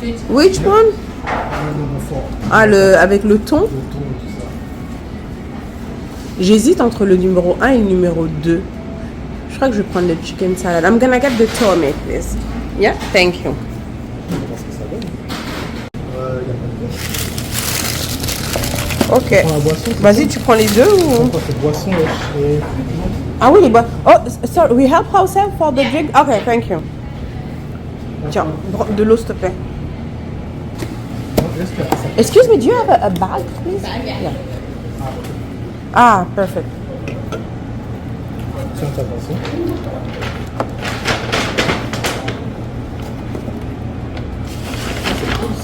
please. Which one? Number 4. Ah, avec le thon. Le thon et tout ça. J'hésite entre le numéro 1 et le numéro 2. Je crois que je vais prendre le chicken salad. I'm gonna get the tomate, please. Yeah, thank you. On va voir ce que ça donne. Il y a pas de boisson. Ok. Prends la boisson. Vas-y, tu prends les deux ou... Quoi, cette boisson, wesh. Ah oui, les boissons. Oh, sorry, we help ourselves for the drink? Ok, thank you. Tiens, de l'eau, s'il te plaît. J'espère que ça. Excuse me, do you have a bag, please? Yeah. Ah, perfect. Tiens ta boisson.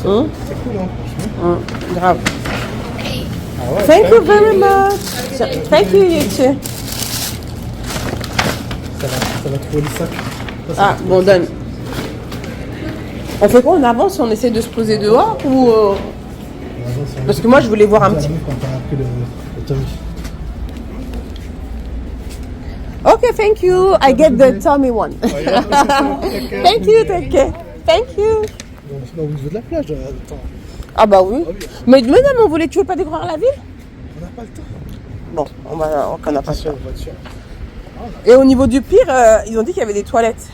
C'est cool, hein, franchement. Grave. Ah ouais, Thank you very much. Thank you, you too. Ça va trouver le sac. Ça, ça Ah, va trouver bon, le sac. donne. On fait quoi? On avance, on essaie de se poser dehors ou... Parce que moi, je voulais voir un petit... Quand t'as appris le Tommy. Ok, thank you. I get the Tommy one. Thank you, take care. Thank you. On est au niveau de la plage. Attends, Ah bah oui. Mais non, mais on voulait, tu veux pas découvrir la ville? on n'a pas le temps. Bon, on n'a pas Attention, ça. voiture. Et au niveau du pire, ils ont dit qu'il y avait des toilettes.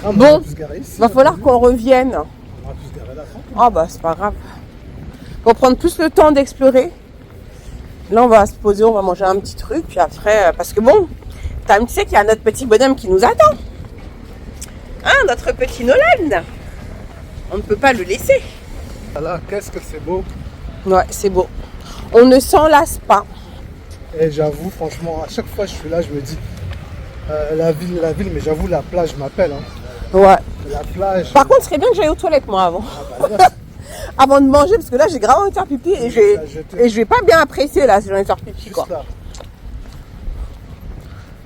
Ah, mais Bon, on va plus se garer ici. Va falloir qu'on revienne. On va plus se garer là. Ah bah c'est pas grave. Pour prendre plus le temps d'explorer. Là on va se poser, on va manger un petit truc, puis après, parce que bon, tu sais qu'il y a notre petit bonhomme qui nous attend. Hein, notre petit Nolan. On ne peut pas le laisser. Là, qu'est-ce que c'est beau. Ouais, c'est beau. On ne s'en lasse pas. Et j'avoue, franchement, à chaque fois que je suis là, je me dis la ville, mais j'avoue, la plage m'appelle. Hein. Ouais. La plage. Par contre, ce serait bien que j'aille aux toilettes moi avant. Avant de manger, parce que là j'ai grave envie de faire pipi et je vais pas bien apprécier là si j'ai envie de faire pipi quoi. Là.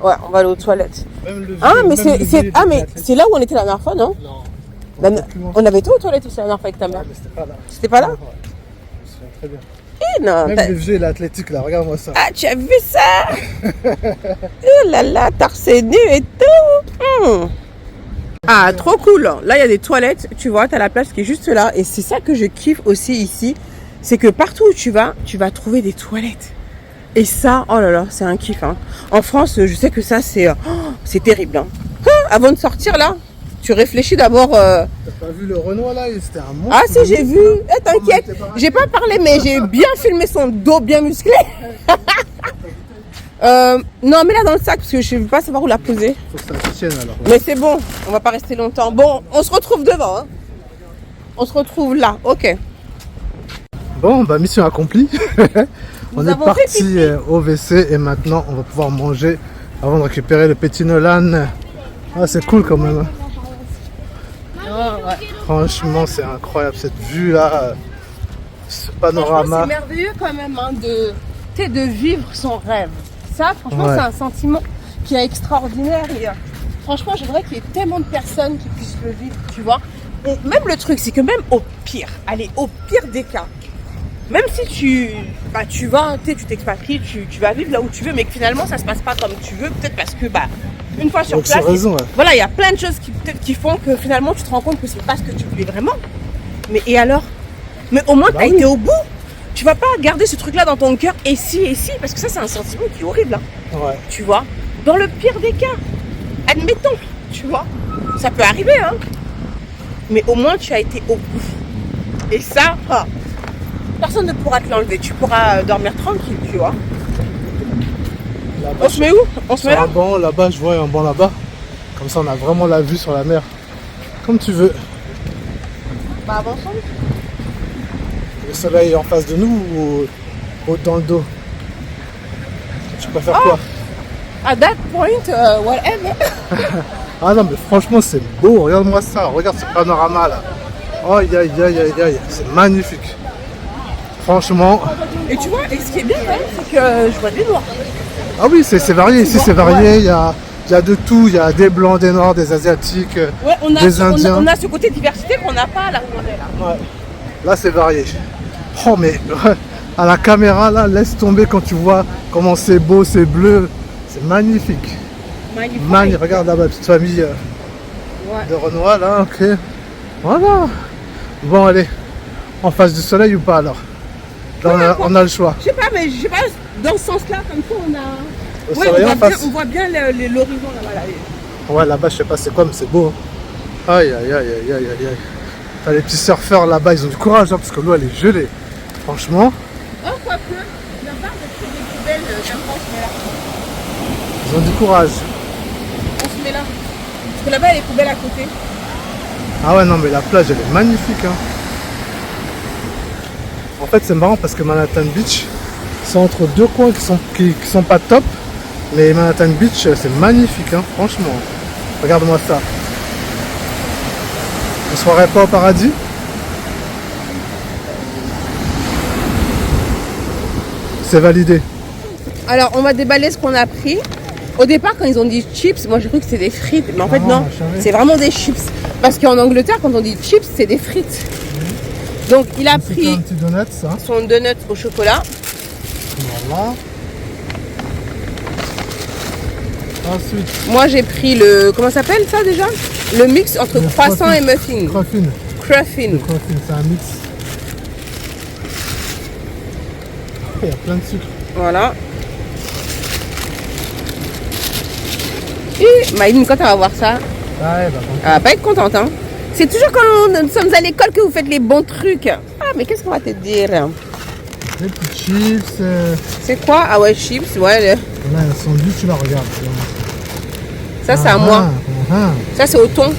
Ouais, on va aller aux toilettes. Même le Ah, vieux- mais même le vieux mais athlète. c'est là où on était la dernière fois, non? Non. On avait été aux toilettes aussi la dernière fois avec ta mère. Mais c'était pas là. C'était pas là? Ouais. Je me souviens très bien. Eh non, Même le vieux et l'athlétique là, regarde-moi ça. Ah, tu as vu ça? Oh là là, torse nu et tout. Ah, trop cool. Là, il y a des toilettes, tu vois, tu as la plage qui est juste là. Et c'est ça que je kiffe aussi ici. C'est que partout où tu vas trouver des toilettes. Et ça, oh là là, c'est un kiff. Hein. En France, je sais que ça, c'est terrible. Hein. Avant de sortir là, tu réfléchis d'abord... T'as pas vu le Renoir là? C'était un monstre. Ah si, j'ai vu. Eh, t'inquiète, j'ai pas parlé, mais j'ai bien filmé son dos bien musclé. Non, mais là dans le sac, parce que je ne veux pas savoir où la poser. Faut que ça se tienne alors. Mais c'est bon, on va pas rester longtemps. Bon, on se retrouve devant. Hein. On se retrouve là, ok. Bon, bah mission accomplie. On est avons fait parti pipi. au WC et maintenant on va pouvoir manger avant de récupérer le petit Nolan. Ah, c'est cool quand même. Hein. Franchement, c'est incroyable cette vue là, ce panorama. C'est merveilleux quand même hein, de vivre son rêve. Ça, franchement, Ouais. c'est un sentiment qui est extraordinaire. Et, franchement, j'aimerais qu'il y ait tellement de personnes qui puissent le vivre, tu vois. Et même le truc, c'est que même au pire, allez, au pire des cas, même si tu vas, tu t'expatries, tu vas vivre là où tu veux, mais que finalement ça se passe pas comme tu veux, peut-être parce que une fois sur Donc, place, c'est raison, ouais. voilà, il y a plein de choses qui font que finalement tu te rends compte que c'est pas ce que tu voulais vraiment. Mais et alors? Mais au moins Bah t'as oui. été au bout. Tu vas pas garder ce truc là dans ton cœur et si, parce que ça c'est un sentiment qui est horrible, hein, Ouais. tu vois. Dans le pire des cas, admettons, tu vois, ça peut arriver, hein. Mais au moins tu as été au bout. Et ça, personne ne pourra te l'enlever. Tu pourras dormir tranquille, tu vois. Là-bas, On se met où? On se met sur un là? banc là-bas, je vois un banc là-bas. Comme ça, on a vraiment la vue sur la mer. Comme tu veux. Bah avançons. Le soleil est en face de nous ou dans le dos? Tu préfères quoi? At that point, whatever. Ah non, mais franchement, c'est beau. Regarde-moi ça. Regarde ce panorama là. Aïe, aïe, aïe, aïe, aïe. C'est magnifique. Franchement. Et tu vois, et ce qui est bien quand même, c'est que je vois des noirs. Ah oui, c'est varié. Ici, c'est varié. Il y a de tout. Il y a des blancs, des noirs, des asiatiques, Ouais, des indiens. on a ce côté diversité qu'on n'a pas là où on est là. Ouais. Là, c'est varié. Oh, mais à la caméra, là, laisse tomber quand tu vois comment c'est beau, c'est bleu. C'est magnifique. Magnifique. Regarde là-bas, petite famille de Renoir, là, ok. Voilà. Bon, allez. En face du soleil ou pas alors? Là, on a le choix. Je sais pas, mais je sais pas, dans ce sens-là, comme ça, on a... Au Ouais, soleil en on voit bien, face. on voit bien l'horizon là-bas. Là. Ouais, là-bas, je sais pas c'est quoi, mais c'est beau. Hein. Aïe, aïe, aïe, aïe, aïe, aïe, aïe. T'as les petits surfeurs là-bas, ils ont du courage, hein, parce que l'eau, elle est gelée. Franchement, Oh, quoique, la part de des poubelles, on se met là. ils ont du courage. On se met là. Parce que là-bas, il y a les poubelles à côté. Ah ouais, non, mais la plage, elle est magnifique. Hein. En fait, c'est marrant parce que Manhattan Beach, c'est entre deux coins qui sont pas top. Mais Manhattan Beach, c'est magnifique, hein, franchement. Regarde-moi ça. On se croirait pas au paradis? C'est validé. Alors, on va déballer ce qu'on a pris. Au départ, quand ils ont dit chips, moi j'ai cru que c'était des frites. Mais en fait, non, c'est vraiment des chips. Parce qu'en Angleterre, quand on dit chips, c'est des frites. Donc, il a pris un petit donut, ça. son donut au chocolat. Voilà. Ensuite, Moi, j'ai pris le... Comment ça s'appelle ça déjà? Le mix entre le croissant et muffin. Cruffin. Cruffin. Le cruffin, c'est un mix. Il y a plein de sucre. Voilà. Et Maïline, quand elle va voir ça, Ah ouais, bah bon. elle va pas être contente. Hein. C'est toujours quand nous sommes à l'école que vous faites les bons trucs. Ah, mais qu'est-ce qu'on va te dire? Les petits chips. C'est quoi? Ah ouais, chips, ouais. Là, un sandwich, là, regarde. Ça, c'est à moi. Ça, c'est au thon.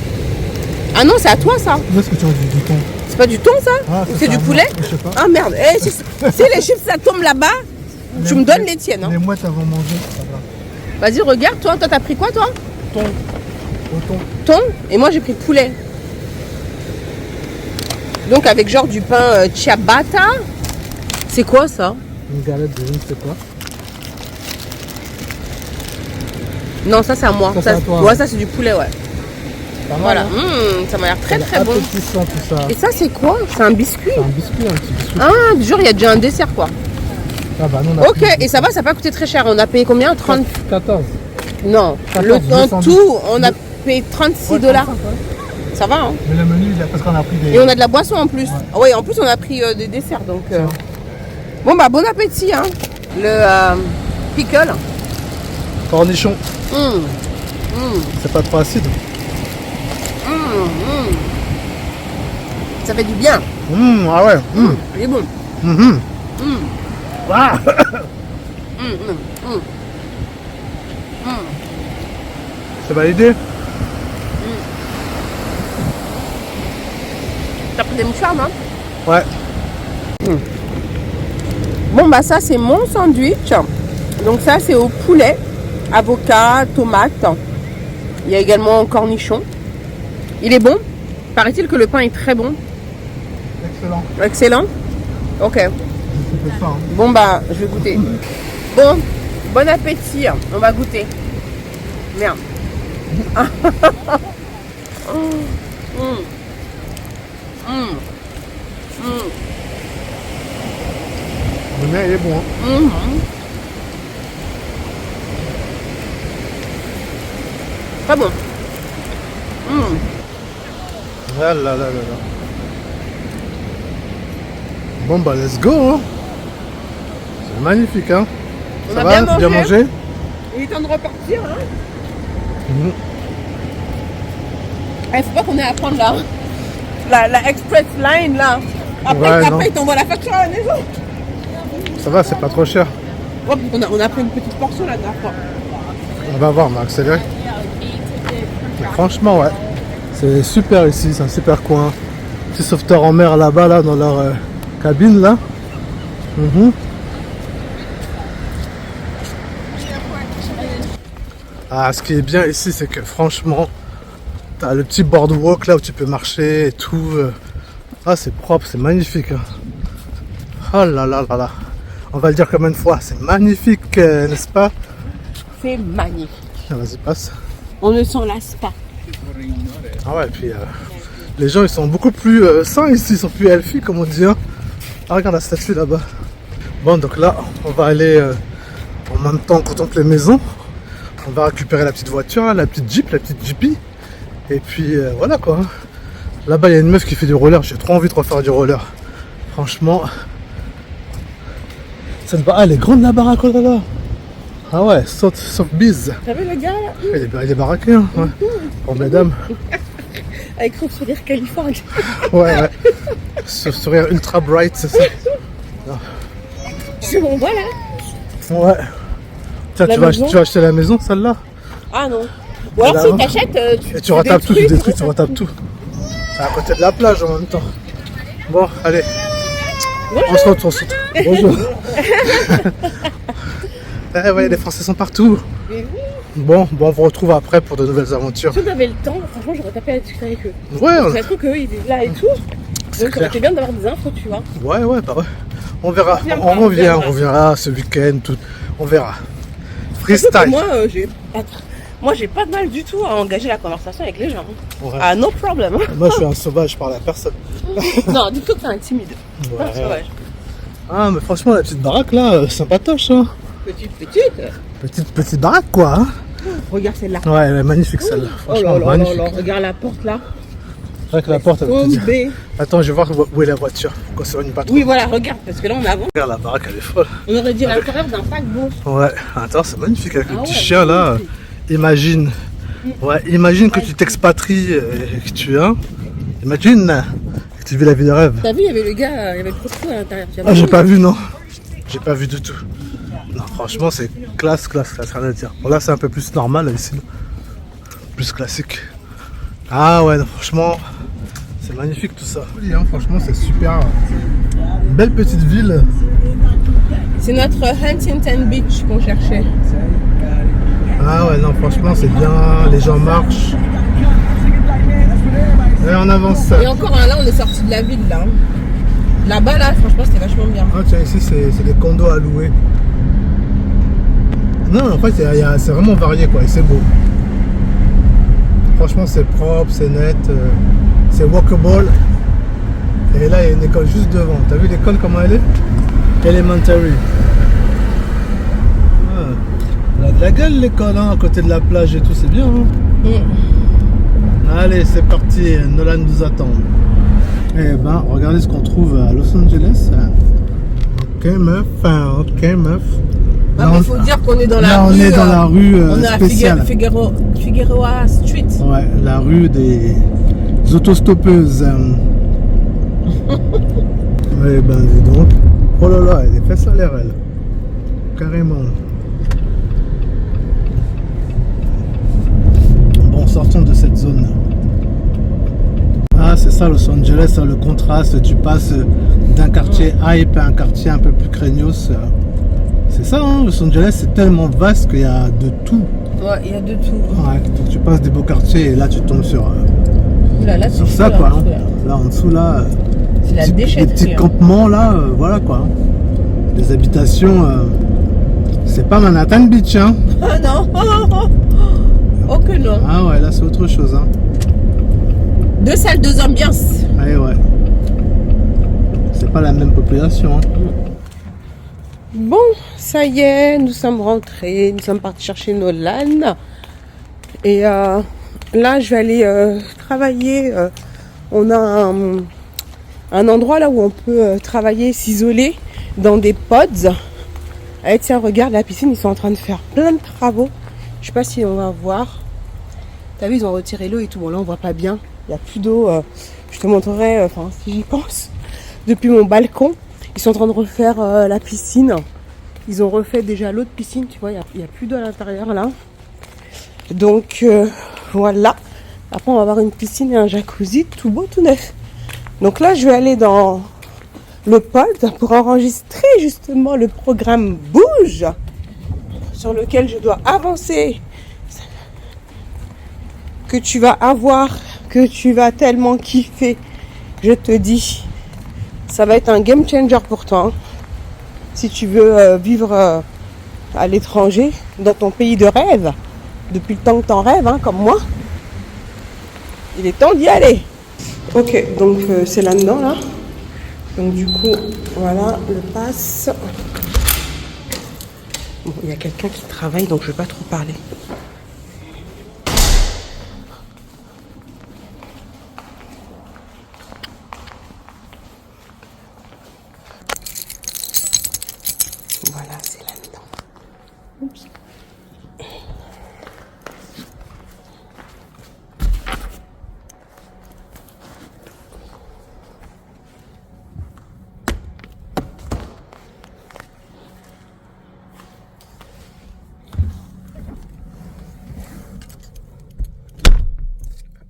Ah non, c'est à toi, ça. Où est-ce que tu as du thon? C'est pas du thon, ça? Ah, Ou c'est du poulet? Je sais pas. Ah merde. Eh, si les chips, ça tombe là-bas, tu me donnes les tiennes. Hein. Les mouettes, elles vont manger. Ça va. Vas-y, regarde, toi, t'as pris quoi, toi? Thon. Au thon. Thon. Et moi, j'ai pris poulet. Donc, avec genre du pain ciabatta. C'est quoi, ça? Une galette de je ne sais quoi. Non, ça, c'est à moi. Ça, c'est à toi, ouais, ouais. ça, c'est du poulet, ouais. Pas mal, Voilà. hein. Ça m'a l'air très, Ça a très l'air bon. appétissant, tout ça. Et ça, c'est quoi? C'est un biscuit? C'est un biscuit, un petit biscuit. Ah, du genre, il y a déjà un dessert, quoi. Ah bah, nous, on a Ok, pris et ça va, ça n'a pas coûté très cher. On a payé combien? 30... 14. Non, 14, en 210. tout, on a payé 36 dollars. Ça va, hein. Mais le menu, il a parce qu'on a pris des. Et on a de la boisson en plus. Ah ouais, en plus, on a pris des desserts, donc... Bon, bah, bon appétit, hein. Le pickle. Cornichons. Hum, C'est pas trop acide. Ça fait du bien. Ah ouais. Il est bon. Ah. C'est validé. T'as pris des mouchoirs, non? Ouais. Bon, bah, ça, c'est mon sandwich. Donc, ça, c'est au poulet, avocat, tomate. Il y a également cornichon. Il est bon. Paraît-il que le pain est très bon. Excellent. Excellent. Ok. C'est ça. Hein. Bon, bah, je vais goûter. Bon, bon appétit. On va goûter. Merde. Le mien, il est bon. Hein. Très bon. Ah là là là là. Bon bah let's go. Hein. C'est magnifique. Hein. On Ça a va? bien mangé. mangé? Il est temps de repartir. Hein. Il faut pas qu'on ait à prendre la express line là. Après, Ouais, non. après ils t'envoient la facture à la maison. Ça va, c'est pas trop cher. Ouais, on a pris une petite portion la dernière fois. On va voir, on va accélérer. Mais franchement, ouais. C'est super ici, c'est un super coin. Petit sauveteur en mer là-bas, là, dans leur cabine, là. Ah, ce qui est bien ici, c'est que franchement, t'as le petit boardwalk là où tu peux marcher et tout. Ah, c'est propre, c'est magnifique. Hein. Oh là là là là. On va le dire combien de fois, c'est magnifique, n'est-ce pas? C'est magnifique. Ah, vas-y, passe. On ne s'en lasse pas. Ah ouais, et puis les gens ils sont beaucoup plus sains ici, ils sont plus healthy comme on dit. Hein. Ah, regarde la statue là-bas. Bon, donc là, on va aller en même temps contempler les maisons. On va récupérer la petite voiture, là, la petite Jeep, la petite Jeepy. Et puis voilà quoi. Hein. Là-bas, il y a une meuf qui fait du roller. J'ai trop envie de refaire du roller. Franchement. Ça ne va. Ah, elle est grande la baraque là là. Ah ouais, saute bise. T'as vu le gars là? Il est baraqué, hein. Ouais. Pour mesdames. Avec son sourire californien. Ouais, ouais. Ce sourire ultra bright, c'est ça. C'est bon, voilà. Ouais. Tiens, La tu vas maison. acheter la maison, celle-là. Ah non. Ou alors si t'achètes, Et tu retapes tout, tu détruis, tu retapes tout. C'est à côté de la plage en même temps. Bon, allez. On se retrouve. Bonjour. Eh ouais, les Français sont partout. Bon, on vous retrouve après pour de nouvelles aventures. Si on avait le temps, franchement, j'aurais tapé à discuter avec eux. Ouais, J'ai trouvé qu'eux, ils étaient là et tout. Donc, ça aurait été bien d'avoir des infos, tu vois. ouais, bah ouais. On verra, on reviendra ce week-end. On verra. Freestyle. Moi, j'ai pas de mal du tout à engager la conversation avec les gens. Ouais. Ah, no problem. Moi, je suis un sauvage, je parle à personne. Non, dis-toi que t'es un timide. Ouais. Pas un sauvage. Ah, mais franchement, la petite baraque là, sympatoche. Hein. Petite baraque quoi. Hein. Regarde celle-là. Ouais, magnifique celle-là. Oh Franchement, là là magnifique. là là, regarde la porte là. C'est vrai que la porte, elle peut te dire. Tombée. Attends, je vais voir où est la voiture. Qu'on s'éloigne pas trop. Oui, voilà, regarde, parce que là on avance. Regarde, la baraque, elle est folle. On aurait dit l'intérieur d'un paquebot. Ouais, attends, c'est magnifique avec le Ah petit ouais, chien là. magnifique. Imagine. Ouais, imagine que tu t'expatries et que tu viens. Imagine que tu vis la vie de rêve. T'as vu, il y avait le gars, il y avait le prosecco à l'intérieur. Ah, j'ai pas vu, non. J'ai pas vu du tout. Non, franchement, c'est classe, rien à dire. Bon, là, c'est un peu plus normal ici. Là. Plus classique. Ah ouais, non, franchement, c'est magnifique tout ça. Oui, hein, franchement, c'est super. Une belle petite ville. C'est notre Huntington Beach qu'on cherchait. Ah ouais, non, franchement, c'est bien. Les gens marchent. Et on avance. Et encore là, on est sorti de la ville là. Là-bas, là, franchement, c'était vachement bien. Ah tiens, ici, c'est des condos à louer. Non, en fait, c'est vraiment varié, quoi, et c'est beau. Franchement, c'est propre, c'est net, c'est walkable. Et là, il y a une école juste devant. T'as vu l'école, comment elle est? Elementary. Ah, elle a de la gueule, l'école, hein, à côté de la plage et tout, c'est bien. Hein. Allez, c'est parti, Nolan nous attend. Eh ben, regardez ce qu'on trouve à Los Angeles. Ok meuf, ok meuf. Ah, il faut dire qu'on est dans la là, rue. on est dans la rue on est à spéciale. Figueroa Street. Ouais, la rue des autostoppeuses. Ouais, ben dis donc. Oh là là, elle est fait salaire, elle. Carrément. Bon, sortons de cette zone. Ah, c'est ça Los Angeles, hein, le contraste. Tu passes d'un quartier hype à un quartier un peu plus craignos. C'est ça, hein, Los Angeles, c'est tellement vaste qu'il y a de tout. Ouais, il y a de tout. Ouais, donc tu passes des beaux quartiers et là tu tombes sur Là, ça là, quoi. là, Hein. là. Là en dessous là, C'est la des déchetterie. petits hein. campements là, voilà quoi. Des habitations, c'est pas Manhattan Beach hein. Ah non. Oh que non. Ah ouais, là c'est autre chose hein. 2 salles, 2 ambiances. Ouais ouais. C'est pas la même population hein. Bon, ça y est, nous sommes rentrés, nous sommes partis chercher Nolan. Et là, je vais aller travailler. On a un endroit là où on peut travailler, s'isoler dans des pods. Allez, tiens, regarde la piscine, ils sont en train de faire plein de travaux. Je sais pas si on va voir. T'as vu, ils ont retiré l'eau et tout. Bon, là, on voit pas bien. Il n'y a plus d'eau. Je te montrerai, enfin, si j'y pense, depuis mon balcon. Ils sont en train de refaire la piscine. Ils ont refait déjà l'autre piscine, tu vois, il n'y a plus d'eau à l'intérieur là. Donc voilà. Après on va avoir une piscine et un jacuzzi tout beau, tout neuf. Donc là je vais aller dans le pod pour enregistrer justement le programme Bouge sur lequel je dois avancer. Que tu vas avoir, que tu vas tellement kiffer. Je te dis. Ça va être un game changer pour toi. Hein. Si tu veux vivre à l'étranger, dans ton pays de rêve, depuis le temps que t'en rêves, hein, comme moi, il est temps d'y aller. Ok, donc c'est là-dedans, là. Donc du coup, voilà, le pass. Bon, il y a quelqu'un qui travaille, donc je ne vais pas trop parler. Voilà, c'est là-dedans. Oups.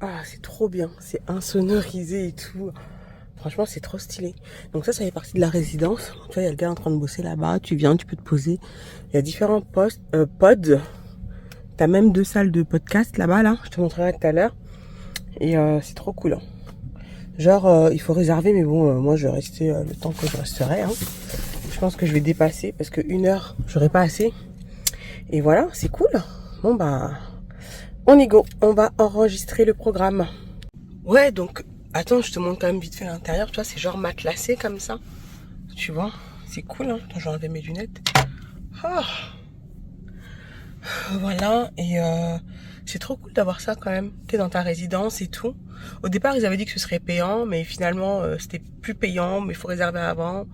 Ah, c'est trop bien. C'est insonorisé et tout. Franchement, c'est trop stylé. Donc ça fait partie de la résidence. Tu vois, il y a le gars en train de bosser là-bas. Tu viens, tu peux te poser. Il y a différents pods. T'as même 2 salles de podcast là-bas, là. Je te montrerai tout à l'heure. Et c'est trop cool. Hein. Genre, il faut réserver, mais bon, moi, je vais rester le temps que je resterai. Hein. Je pense que je vais dépasser parce que 1 heure, j'aurai pas assez. Et voilà, c'est cool. Bon bah, on y go. On va enregistrer le programme. Ouais, donc, attends, je te montre quand même vite fait l'intérieur. Tu vois, c'est genre matelassé comme ça. Tu vois, c'est cool, hein. Attends, je vais enlever mes lunettes. Ah. Voilà, et c'est trop cool d'avoir ça quand même. T'es dans ta résidence et tout. Au départ, ils avaient dit que ce serait payant, mais finalement, c'était plus payant, mais il faut réserver avant.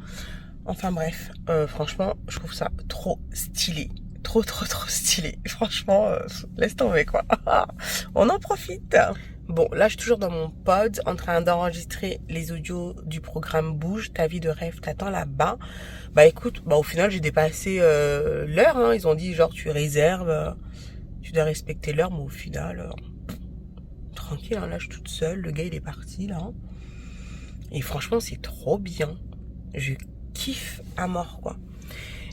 Enfin bref, franchement, je trouve ça trop stylé. Trop stylé. Franchement, laisse tomber quoi. On en profite. Bon, là, je suis toujours dans mon pod, en train d'enregistrer les audios du programme Bouge, ta vie de rêve t'attend là-bas. Bah écoute, bah au final, j'ai dépassé l'heure. Hein. Ils ont dit genre tu réserves, tu dois respecter l'heure, mais au final, tranquille. Hein, là, je suis toute seule. Le gars, il est parti là. Et franchement, c'est trop bien. Je kiffe à mort quoi.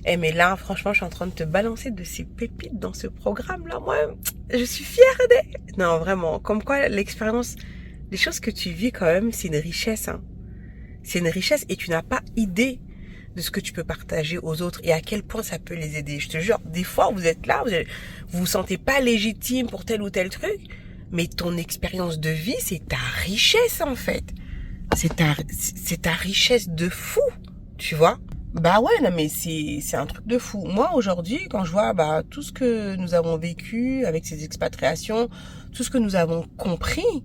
Eh mais là, franchement, je suis en train de te balancer de ces pépites dans ce programme-là. Moi, je suis fière de... Non, vraiment, comme quoi l'expérience, les choses que tu vis quand même, c'est une richesse. Hein. C'est une richesse et tu n'as pas idée de ce que tu peux partager aux autres et à quel point ça peut les aider. Je te jure, des fois, vous êtes là, vous vous sentez pas légitime pour tel ou tel truc, mais ton expérience de vie, c'est ta richesse en fait. C'est ta richesse de fou, tu vois. Bah ouais, non mais c'est un truc de fou. Moi aujourd'hui, quand je vois tout ce que nous avons vécu avec ces expatriations, tout ce que nous avons compris,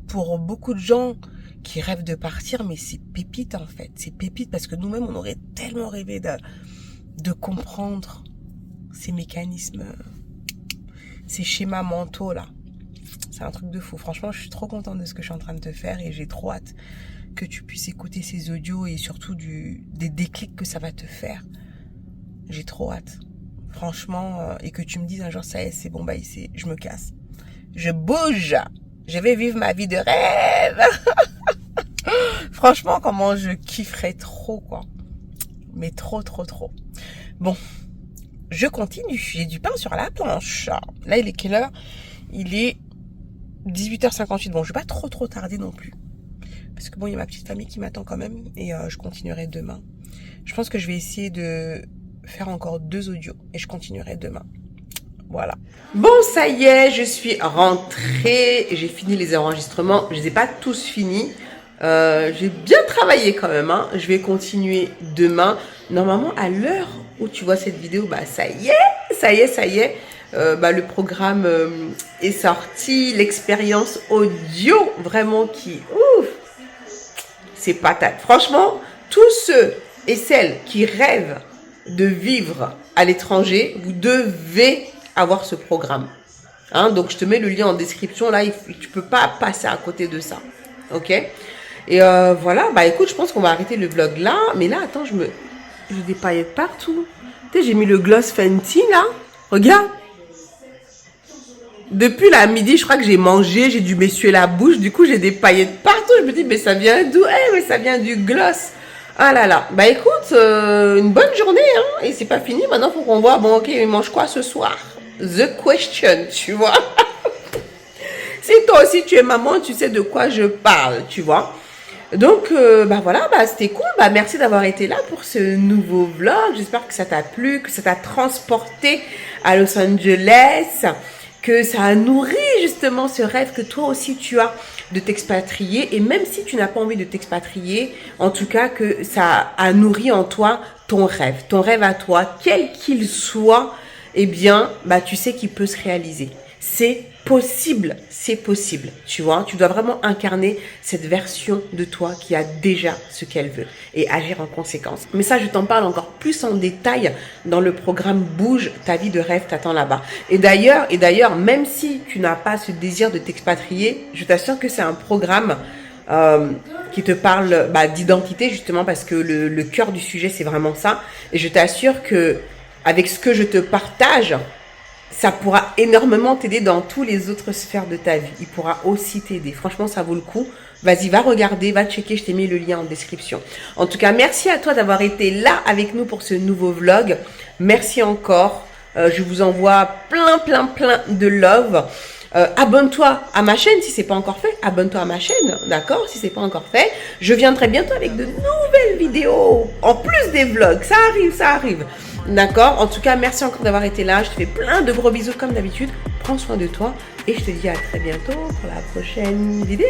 pour beaucoup de gens qui rêvent de partir, mais c'est pépite en fait. C'est pépite parce que nous-mêmes, on aurait tellement rêvé de comprendre ces mécanismes, ces schémas mentaux là. C'est un truc de fou. Franchement, je suis trop contente de ce que je suis en train de te faire et j'ai trop hâte que tu puisses écouter ces audios et surtout des déclics que ça va te faire. J'ai trop hâte. Franchement, et que tu me dises un jour, ça y est, c'est bon, ici, je me casse. Je bouge. Je vais vivre ma vie de rêve. Franchement, comment je kifferais trop, quoi. Mais trop. Bon, je continue. J'ai du pain sur la planche. Là, il est quelle heure? Il est 18h58. Bon, je vais pas trop tarder non plus. Parce que bon, il y a ma petite famille qui m'attend quand même. Et je continuerai demain. Je pense que je vais essayer de faire encore 2 audios. Et je continuerai demain. Voilà. Bon, ça y est, je suis rentrée. J'ai fini les enregistrements. Je les ai pas tous finis. J'ai bien travaillé quand même. Hein. Je vais continuer demain. Normalement, à l'heure où tu vois cette vidéo, ça y est. Le programme est sorti. L'expérience audio, vraiment qui... Ouf, c'est patate. Franchement, tous ceux et celles qui rêvent de vivre à l'étranger, vous devez avoir ce programme. Hein, donc, je te mets le lien en description. Là, tu peux pas passer à côté de ça. Ok? Et voilà. Écoute, je pense qu'on va arrêter le vlog là. Mais là, attends, j'ai des paillettes partout. Tu sais, j'ai mis le gloss Fenty là. Regarde. Depuis la midi, je crois que j'ai mangé, j'ai dû m'essuyer la bouche. Du coup, j'ai des paillettes partout. Je me dis, mais ça vient d'où? Mais ça vient du gloss. Ah là là. Écoute, une bonne journée. Hein, et c'est pas fini. Maintenant, il faut qu'on voit, bon, ok, il mange quoi ce soir? The question, tu vois. Si toi aussi, tu es maman, tu sais de quoi je parle, tu vois. Donc, voilà, c'était cool. Merci d'avoir été là pour ce nouveau vlog. J'espère que ça t'a plu, que ça t'a transporté à Los Angeles, que ça a nourri justement ce rêve que toi aussi tu as de t'expatrier. Et même si tu n'as pas envie de t'expatrier, en tout cas que ça a nourri en toi ton rêve à toi, quel qu'il soit, eh bien, tu sais qu'il peut se réaliser. C'est possible, tu vois. Tu dois vraiment incarner cette version de toi qui a déjà ce qu'elle veut et agir en conséquence. Mais ça, je t'en parle encore plus en détail dans le programme Bouge, ta vie de rêve t'attend là-bas. Et d'ailleurs, même si tu n'as pas ce désir de t'expatrier, je t'assure que c'est un programme qui te parle d'identité, justement, parce que le cœur du sujet, c'est vraiment ça. Et je t'assure que avec ce que je te partage, ça pourra énormément t'aider dans toutes les autres sphères de ta vie. Il pourra aussi t'aider. Franchement, ça vaut le coup. Vas-y, va regarder, va checker. Je t'ai mis le lien en description. En tout cas, merci à toi d'avoir été là avec nous pour ce nouveau vlog. Merci encore. Je vous envoie plein de love. Abonne-toi à ma chaîne si c'est pas encore fait. Abonne-toi à ma chaîne, d'accord? Si c'est pas encore fait, je viendrai bientôt avec de nouvelles vidéos. En plus des vlogs, ça arrive, ça arrive. D'accord? En tout cas, merci encore d'avoir été là. Je te fais plein de gros bisous comme d'habitude. Prends soin de toi et je te dis à très bientôt pour la prochaine vidéo.